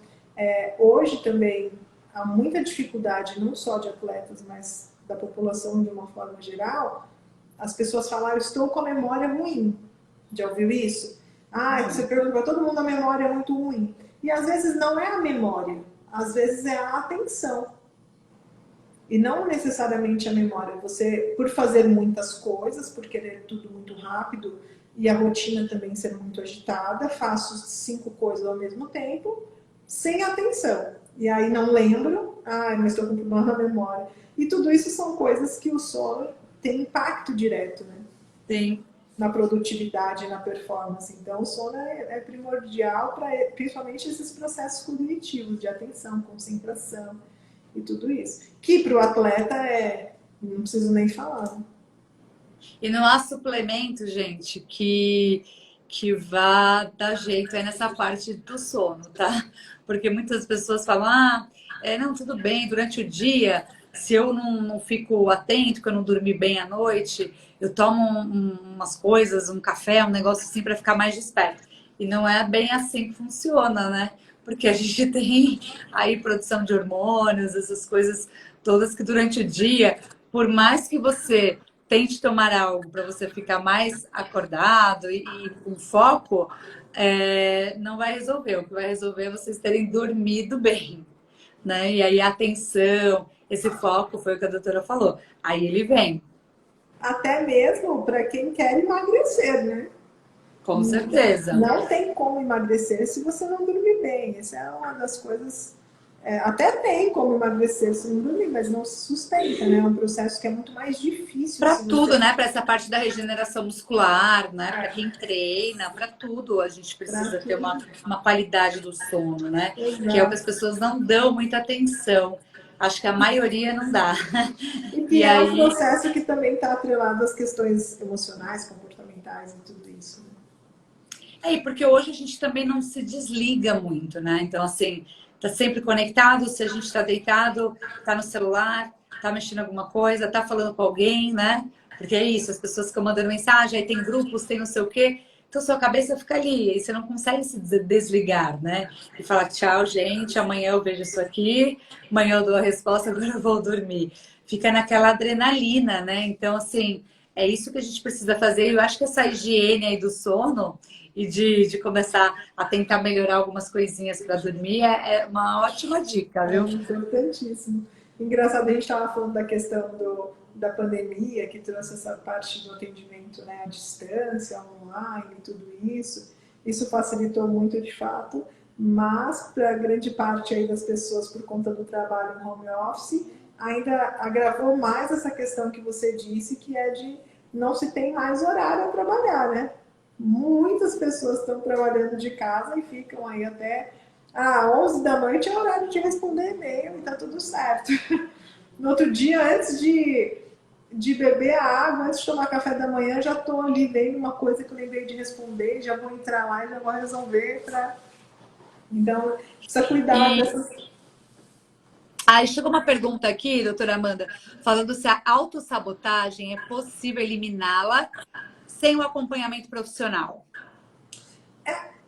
Hoje também há muita dificuldade, não só de atletas, mas da população de uma forma geral. As pessoas falaram, estou com a memória ruim. Já ouviu isso? Ah, você pergunta para todo mundo, a memória é muito ruim. E às vezes não é a memória, às vezes é a atenção. E não necessariamente a memória. Você, por fazer muitas coisas, por querer tudo muito rápido e a rotina também ser muito agitada, faço 5 coisas ao mesmo tempo, sem atenção. E aí não lembro, mas estou com problema na memória. E tudo isso são coisas que o sono tem impacto direto, né? Sim. Na produtividade, na performance. Então, o sono é primordial para principalmente esses processos cognitivos de atenção, concentração e tudo isso. Que para o atleta não preciso nem falar. E não há suplemento, gente, que vá dar jeito aí nessa parte do sono, tá? Porque muitas pessoas falam, não, tudo bem, durante o dia, se eu não fico atento, que eu não dormi bem à noite, eu tomo umas coisas, um café, um negócio assim para ficar mais desperto. E não é bem assim que funciona, né? Porque a gente tem aí produção de hormônios, essas coisas todas que durante o dia, por mais que você tente tomar algo para você ficar mais acordado e com foco, não vai resolver. O que vai resolver é vocês terem dormido bem, né? E aí a atenção, esse foco foi o que a doutora falou. Aí ele vem. Até mesmo para quem quer emagrecer, né? Com certeza. Não tem como emagrecer se você não dormir bem. Essa é uma das coisas. Até tem como emagrecer se não dormir, mas não se sustenta, né? É um processo que é muito mais difícil. Para tudo, né? Para essa parte da regeneração muscular, né? Para quem treina, para tudo, a gente precisa ter uma qualidade do sono, né? Exato. Que é o que as pessoas não dão muita atenção. Acho que a maioria não dá. E que é um processo que também está atrelado às questões emocionais, comportamentais e tudo isso. Porque hoje a gente também não se desliga muito, né? Então, assim, tá sempre conectado, se a gente está deitado, tá no celular, tá mexendo em alguma coisa, tá falando com alguém, né? Porque é isso, as pessoas ficam mandando mensagem, aí tem grupos, tem não sei o quê. Então, sua cabeça fica ali, e você não consegue se desligar, né? E falar, tchau, gente, amanhã eu vejo isso aqui, amanhã eu dou a resposta, agora eu vou dormir. Fica naquela adrenalina, né? Então, assim, é isso que a gente precisa fazer. Eu acho que essa higiene aí do sono e de começar a tentar melhorar algumas coisinhas para dormir é uma ótima dica, viu? É importantíssimo. Engraçado, a gente estava falando da questão da pandemia, que trouxe essa parte do atendimento, né, à distância, online, tudo isso. Isso facilitou muito, de fato, mas para grande parte aí das pessoas, por conta do trabalho no home office, ainda agravou mais essa questão que você disse, que é de não se tem mais horário a trabalhar, né? Muitas pessoas estão trabalhando de casa e ficam aí até 11 da noite é horário de responder e-mail e tá tudo certo. No outro dia, antes de beber a água, antes de tomar café da manhã, já tô ali vendo uma coisa que eu lembrei de responder, já vou entrar lá e já vou resolver. Então, precisa cuidar dessas... Aí chegou uma pergunta aqui, doutora Amanda, falando se a autossabotagem é possível eliminá-la sem o acompanhamento profissional.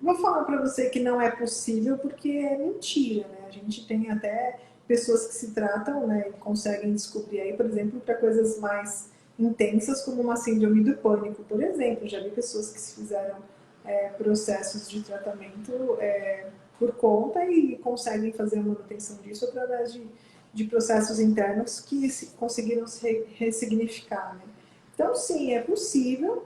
Vou falar para você que não é possível porque é mentira, né? A gente tem até pessoas que se tratam, né, e conseguem descobrir aí, por exemplo, para coisas mais intensas como uma síndrome do pânico, por exemplo. Já vi pessoas que se fizeram processos de tratamento por conta e conseguem fazer a manutenção disso através de processos internos que conseguiram se ressignificar, né? Então, sim, é possível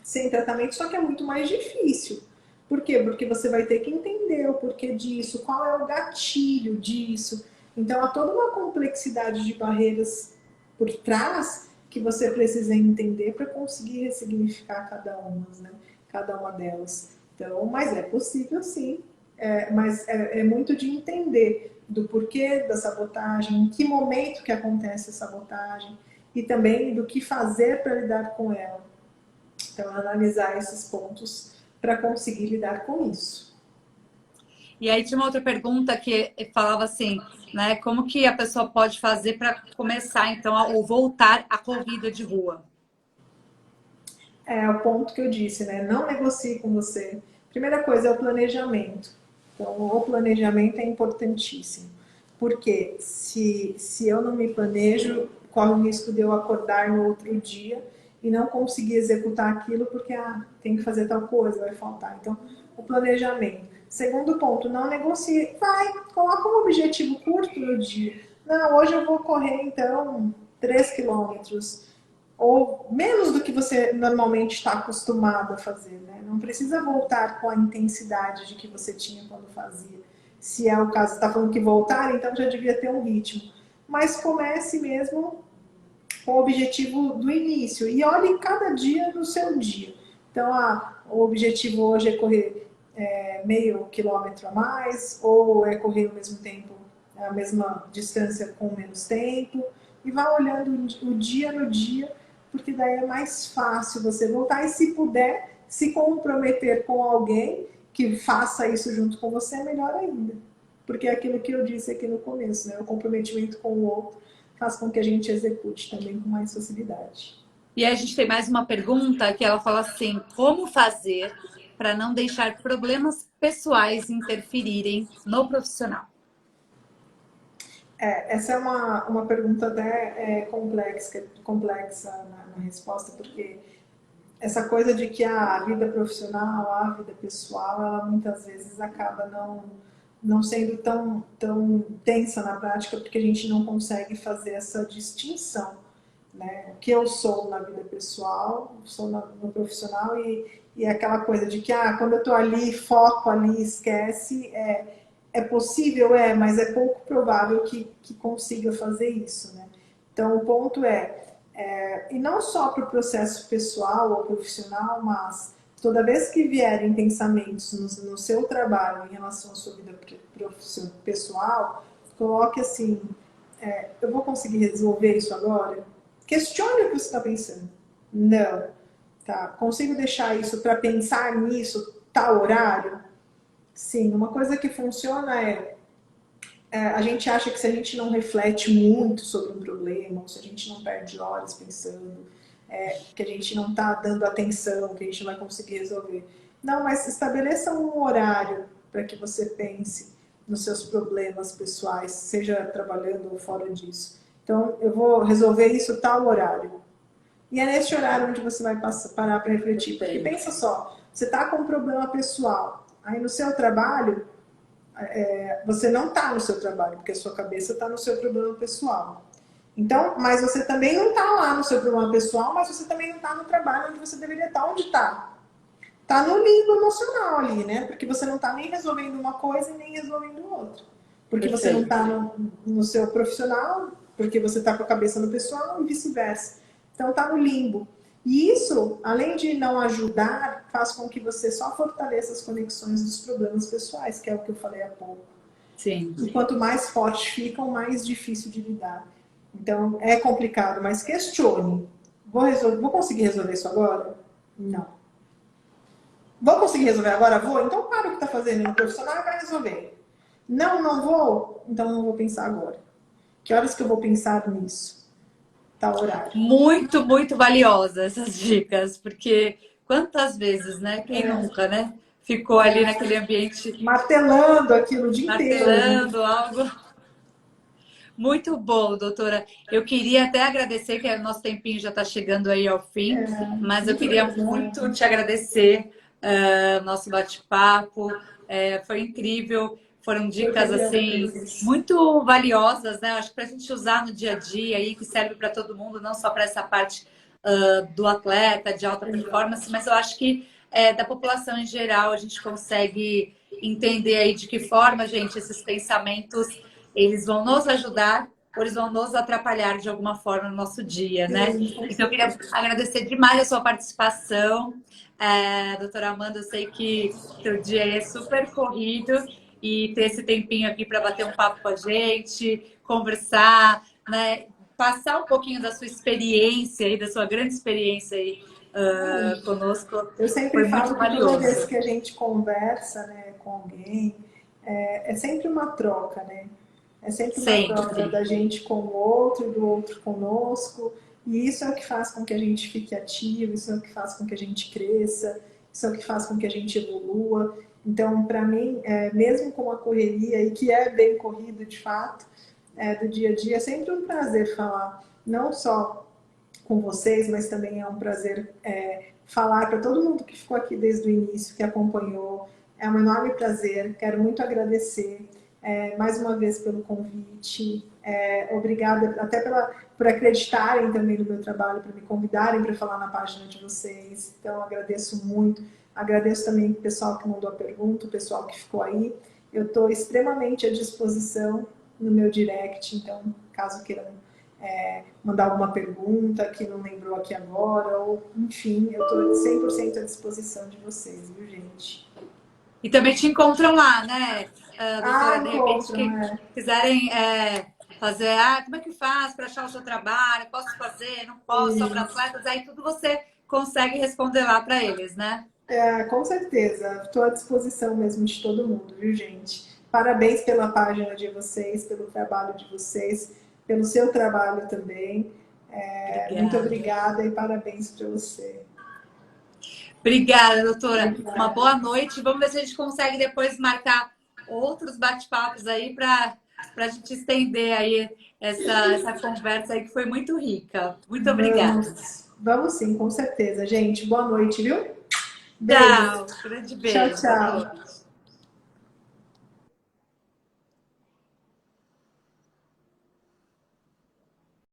sem tratamento, só que é muito mais difícil. Por quê? Porque você vai ter que entender o porquê disso, qual é o gatilho disso. Então, há toda uma complexidade de barreiras por trás que você precisa entender para conseguir ressignificar cada uma delas. Então, mas é possível sim, mas é muito de entender do porquê da sabotagem, em que momento que acontece a sabotagem e também do que fazer para lidar com ela. Então, analisar esses pontos para conseguir lidar com isso. E aí tinha uma outra pergunta que falava assim, né? Como que a pessoa pode fazer para começar, então, ou voltar à corrida de rua? É o ponto que eu disse, né? Não negocie com você. Primeira coisa é o planejamento. Então, o planejamento é importantíssimo. Porque se eu não me planejo, corre o risco de eu acordar no outro dia e não conseguir executar aquilo porque tem que fazer tal coisa, vai faltar. Então, o planejamento. Segundo ponto, não negocie. Vai, coloca um objetivo curto no dia. Não, hoje eu vou correr, então, 3 quilômetros ou menos do que você normalmente está acostumado a fazer, né? Não precisa voltar com a intensidade de que você tinha quando fazia. Se é o caso, você está falando que voltar, então já devia ter um ritmo. Mas comece mesmo com o objetivo do início e olhe cada dia no seu dia. Então, o objetivo hoje é correr meio quilômetro a mais, ou é correr ao mesmo tempo, a mesma distância com menos tempo, e vá olhando o dia no dia, porque daí é mais fácil você voltar e, se puder, se comprometer com alguém que faça isso junto com você, é melhor ainda. Porque é aquilo que eu disse aqui no começo, né? O comprometimento com o outro faz com que a gente execute também com mais facilidade. E aí a gente tem mais uma pergunta que ela fala assim: como fazer para não deixar problemas pessoais interferirem no profissional? Essa é uma pergunta até complexa na resposta, porque essa coisa de que a vida profissional, a vida pessoal, ela muitas vezes acaba não sendo tão tensa na prática, porque a gente não consegue fazer essa distinção, né? O que eu sou na vida pessoal, sou no profissional, e aquela coisa de que quando eu estou ali, foco ali, esquece, é possível, mas é pouco provável que consiga fazer isso, né? Então, o ponto e não só para o processo pessoal ou profissional, mas toda vez que vierem pensamentos no seu trabalho em relação à sua vida pessoal, coloque assim, eu vou conseguir resolver isso agora? Questione o que você está pensando. Não. Tá, consigo deixar isso para pensar nisso tal horário? Sim, uma coisa que funciona a gente acha que se a gente não reflete muito sobre um problema, ou se a gente não perde horas pensando, que a gente não está dando atenção, que a gente não vai conseguir resolver. Não, mas estabeleça um horário para que você pense nos seus problemas pessoais, seja trabalhando ou fora disso. Então, eu vou resolver isso tal horário. E é nesse horário onde você vai parar para refletir. Porque pensa só, você está com um problema pessoal, aí no seu trabalho, você não está no seu trabalho, porque a sua cabeça está no seu problema pessoal. Então, mas você também não está lá no seu problema pessoal, mas você também não está no trabalho onde você deveria estar. Onde está? Está no limbo emocional ali, né? Porque você não está nem resolvendo uma coisa e nem resolvendo outra. Porque você não está no seu profissional, porque você está com a cabeça no pessoal e vice-versa. Então, está no limbo. E isso, além de não ajudar, faz com que você só fortaleça as conexões dos problemas pessoais, que é o que eu falei há pouco. Sim. E quanto mais fortes ficam, mais difícil de lidar. Então, é complicado, mas questione. Vou conseguir resolver isso agora? Não. Vou conseguir resolver agora? Vou? Então para o que está fazendo no profissional e vai resolver. Não vou? Então não vou pensar agora. Que horas que eu vou pensar nisso? Tal horário. Muito, muito valiosas essas dicas, porque quantas vezes, né? Quem nunca, né? Ficou ali naquele ambiente martelando aquilo o dia martelando inteiro. algo. Muito bom, doutora. Eu queria até agradecer, que o nosso tempinho já está chegando aí ao fim, mas eu queria muito te agradecer nosso bate-papo. Foi incrível. Foram dicas assim muito valiosas, né? Acho que para a gente usar no dia a dia aí, que serve para todo mundo, não só para essa parte do atleta de alta performance, mas eu acho que da população em geral a gente consegue entender aí de que forma, gente, esses pensamentos eles vão nos ajudar ou eles vão nos atrapalhar de alguma forma no nosso dia, né? Então eu queria agradecer demais a sua participação. Doutora Amanda, eu sei que seu dia é super corrido e ter esse tempinho aqui para bater um papo com a gente, conversar, né? Passar um pouquinho da sua experiência aí, da sua grande experiência aí conosco. Eu sempre falo que toda vez que a gente conversa, né, com alguém, é sempre uma troca, né? É sempre uma troca Sempre. da gente com o outro, do outro conosco, e isso é o que faz com que a gente fique ativo, isso é o que faz com que a gente cresça, isso é o que faz com que a gente evolua. Então, para mim, mesmo com a correria, e que é bem corrido de fato, do dia a dia, é sempre um prazer falar, não só com vocês, mas também é um prazer falar para todo mundo que ficou aqui desde o início, que acompanhou. É um enorme prazer, quero muito agradecer mais uma vez pelo convite. Obrigada até por acreditarem também no meu trabalho, por me convidarem para falar na página de vocês. Então, agradeço muito. Agradeço também o pessoal que mandou a pergunta, o pessoal que ficou aí. Eu estou extremamente à disposição no meu direct, então, caso queiram mandar alguma pergunta que não lembrou aqui agora, ou enfim, eu estou 100% à disposição de vocês, viu, gente? E também te encontram lá, né, doutora? De repente, Encontram, que quiserem fazer, como é que faz para achar o seu trabalho? Posso fazer? Não posso? Só para atletas? Aí tudo você consegue responder lá para eles, né? Com certeza, estou à disposição mesmo de todo mundo, viu, gente? Parabéns pela página de vocês, pelo trabalho de vocês, pelo seu trabalho também. Muito Obrigada. obrigada e parabéns para você. Obrigada, doutora. Uma Obrigada. boa noite. Vamos ver se a gente consegue depois marcar outros bate-papos aí para a gente estender aí essa conversa aí que foi muito rica. Muito obrigada. Vamos sim, com certeza, gente. Boa noite, viu? Beijo. Tchau. Grande Tchau, beijo. Boa tchau. noite.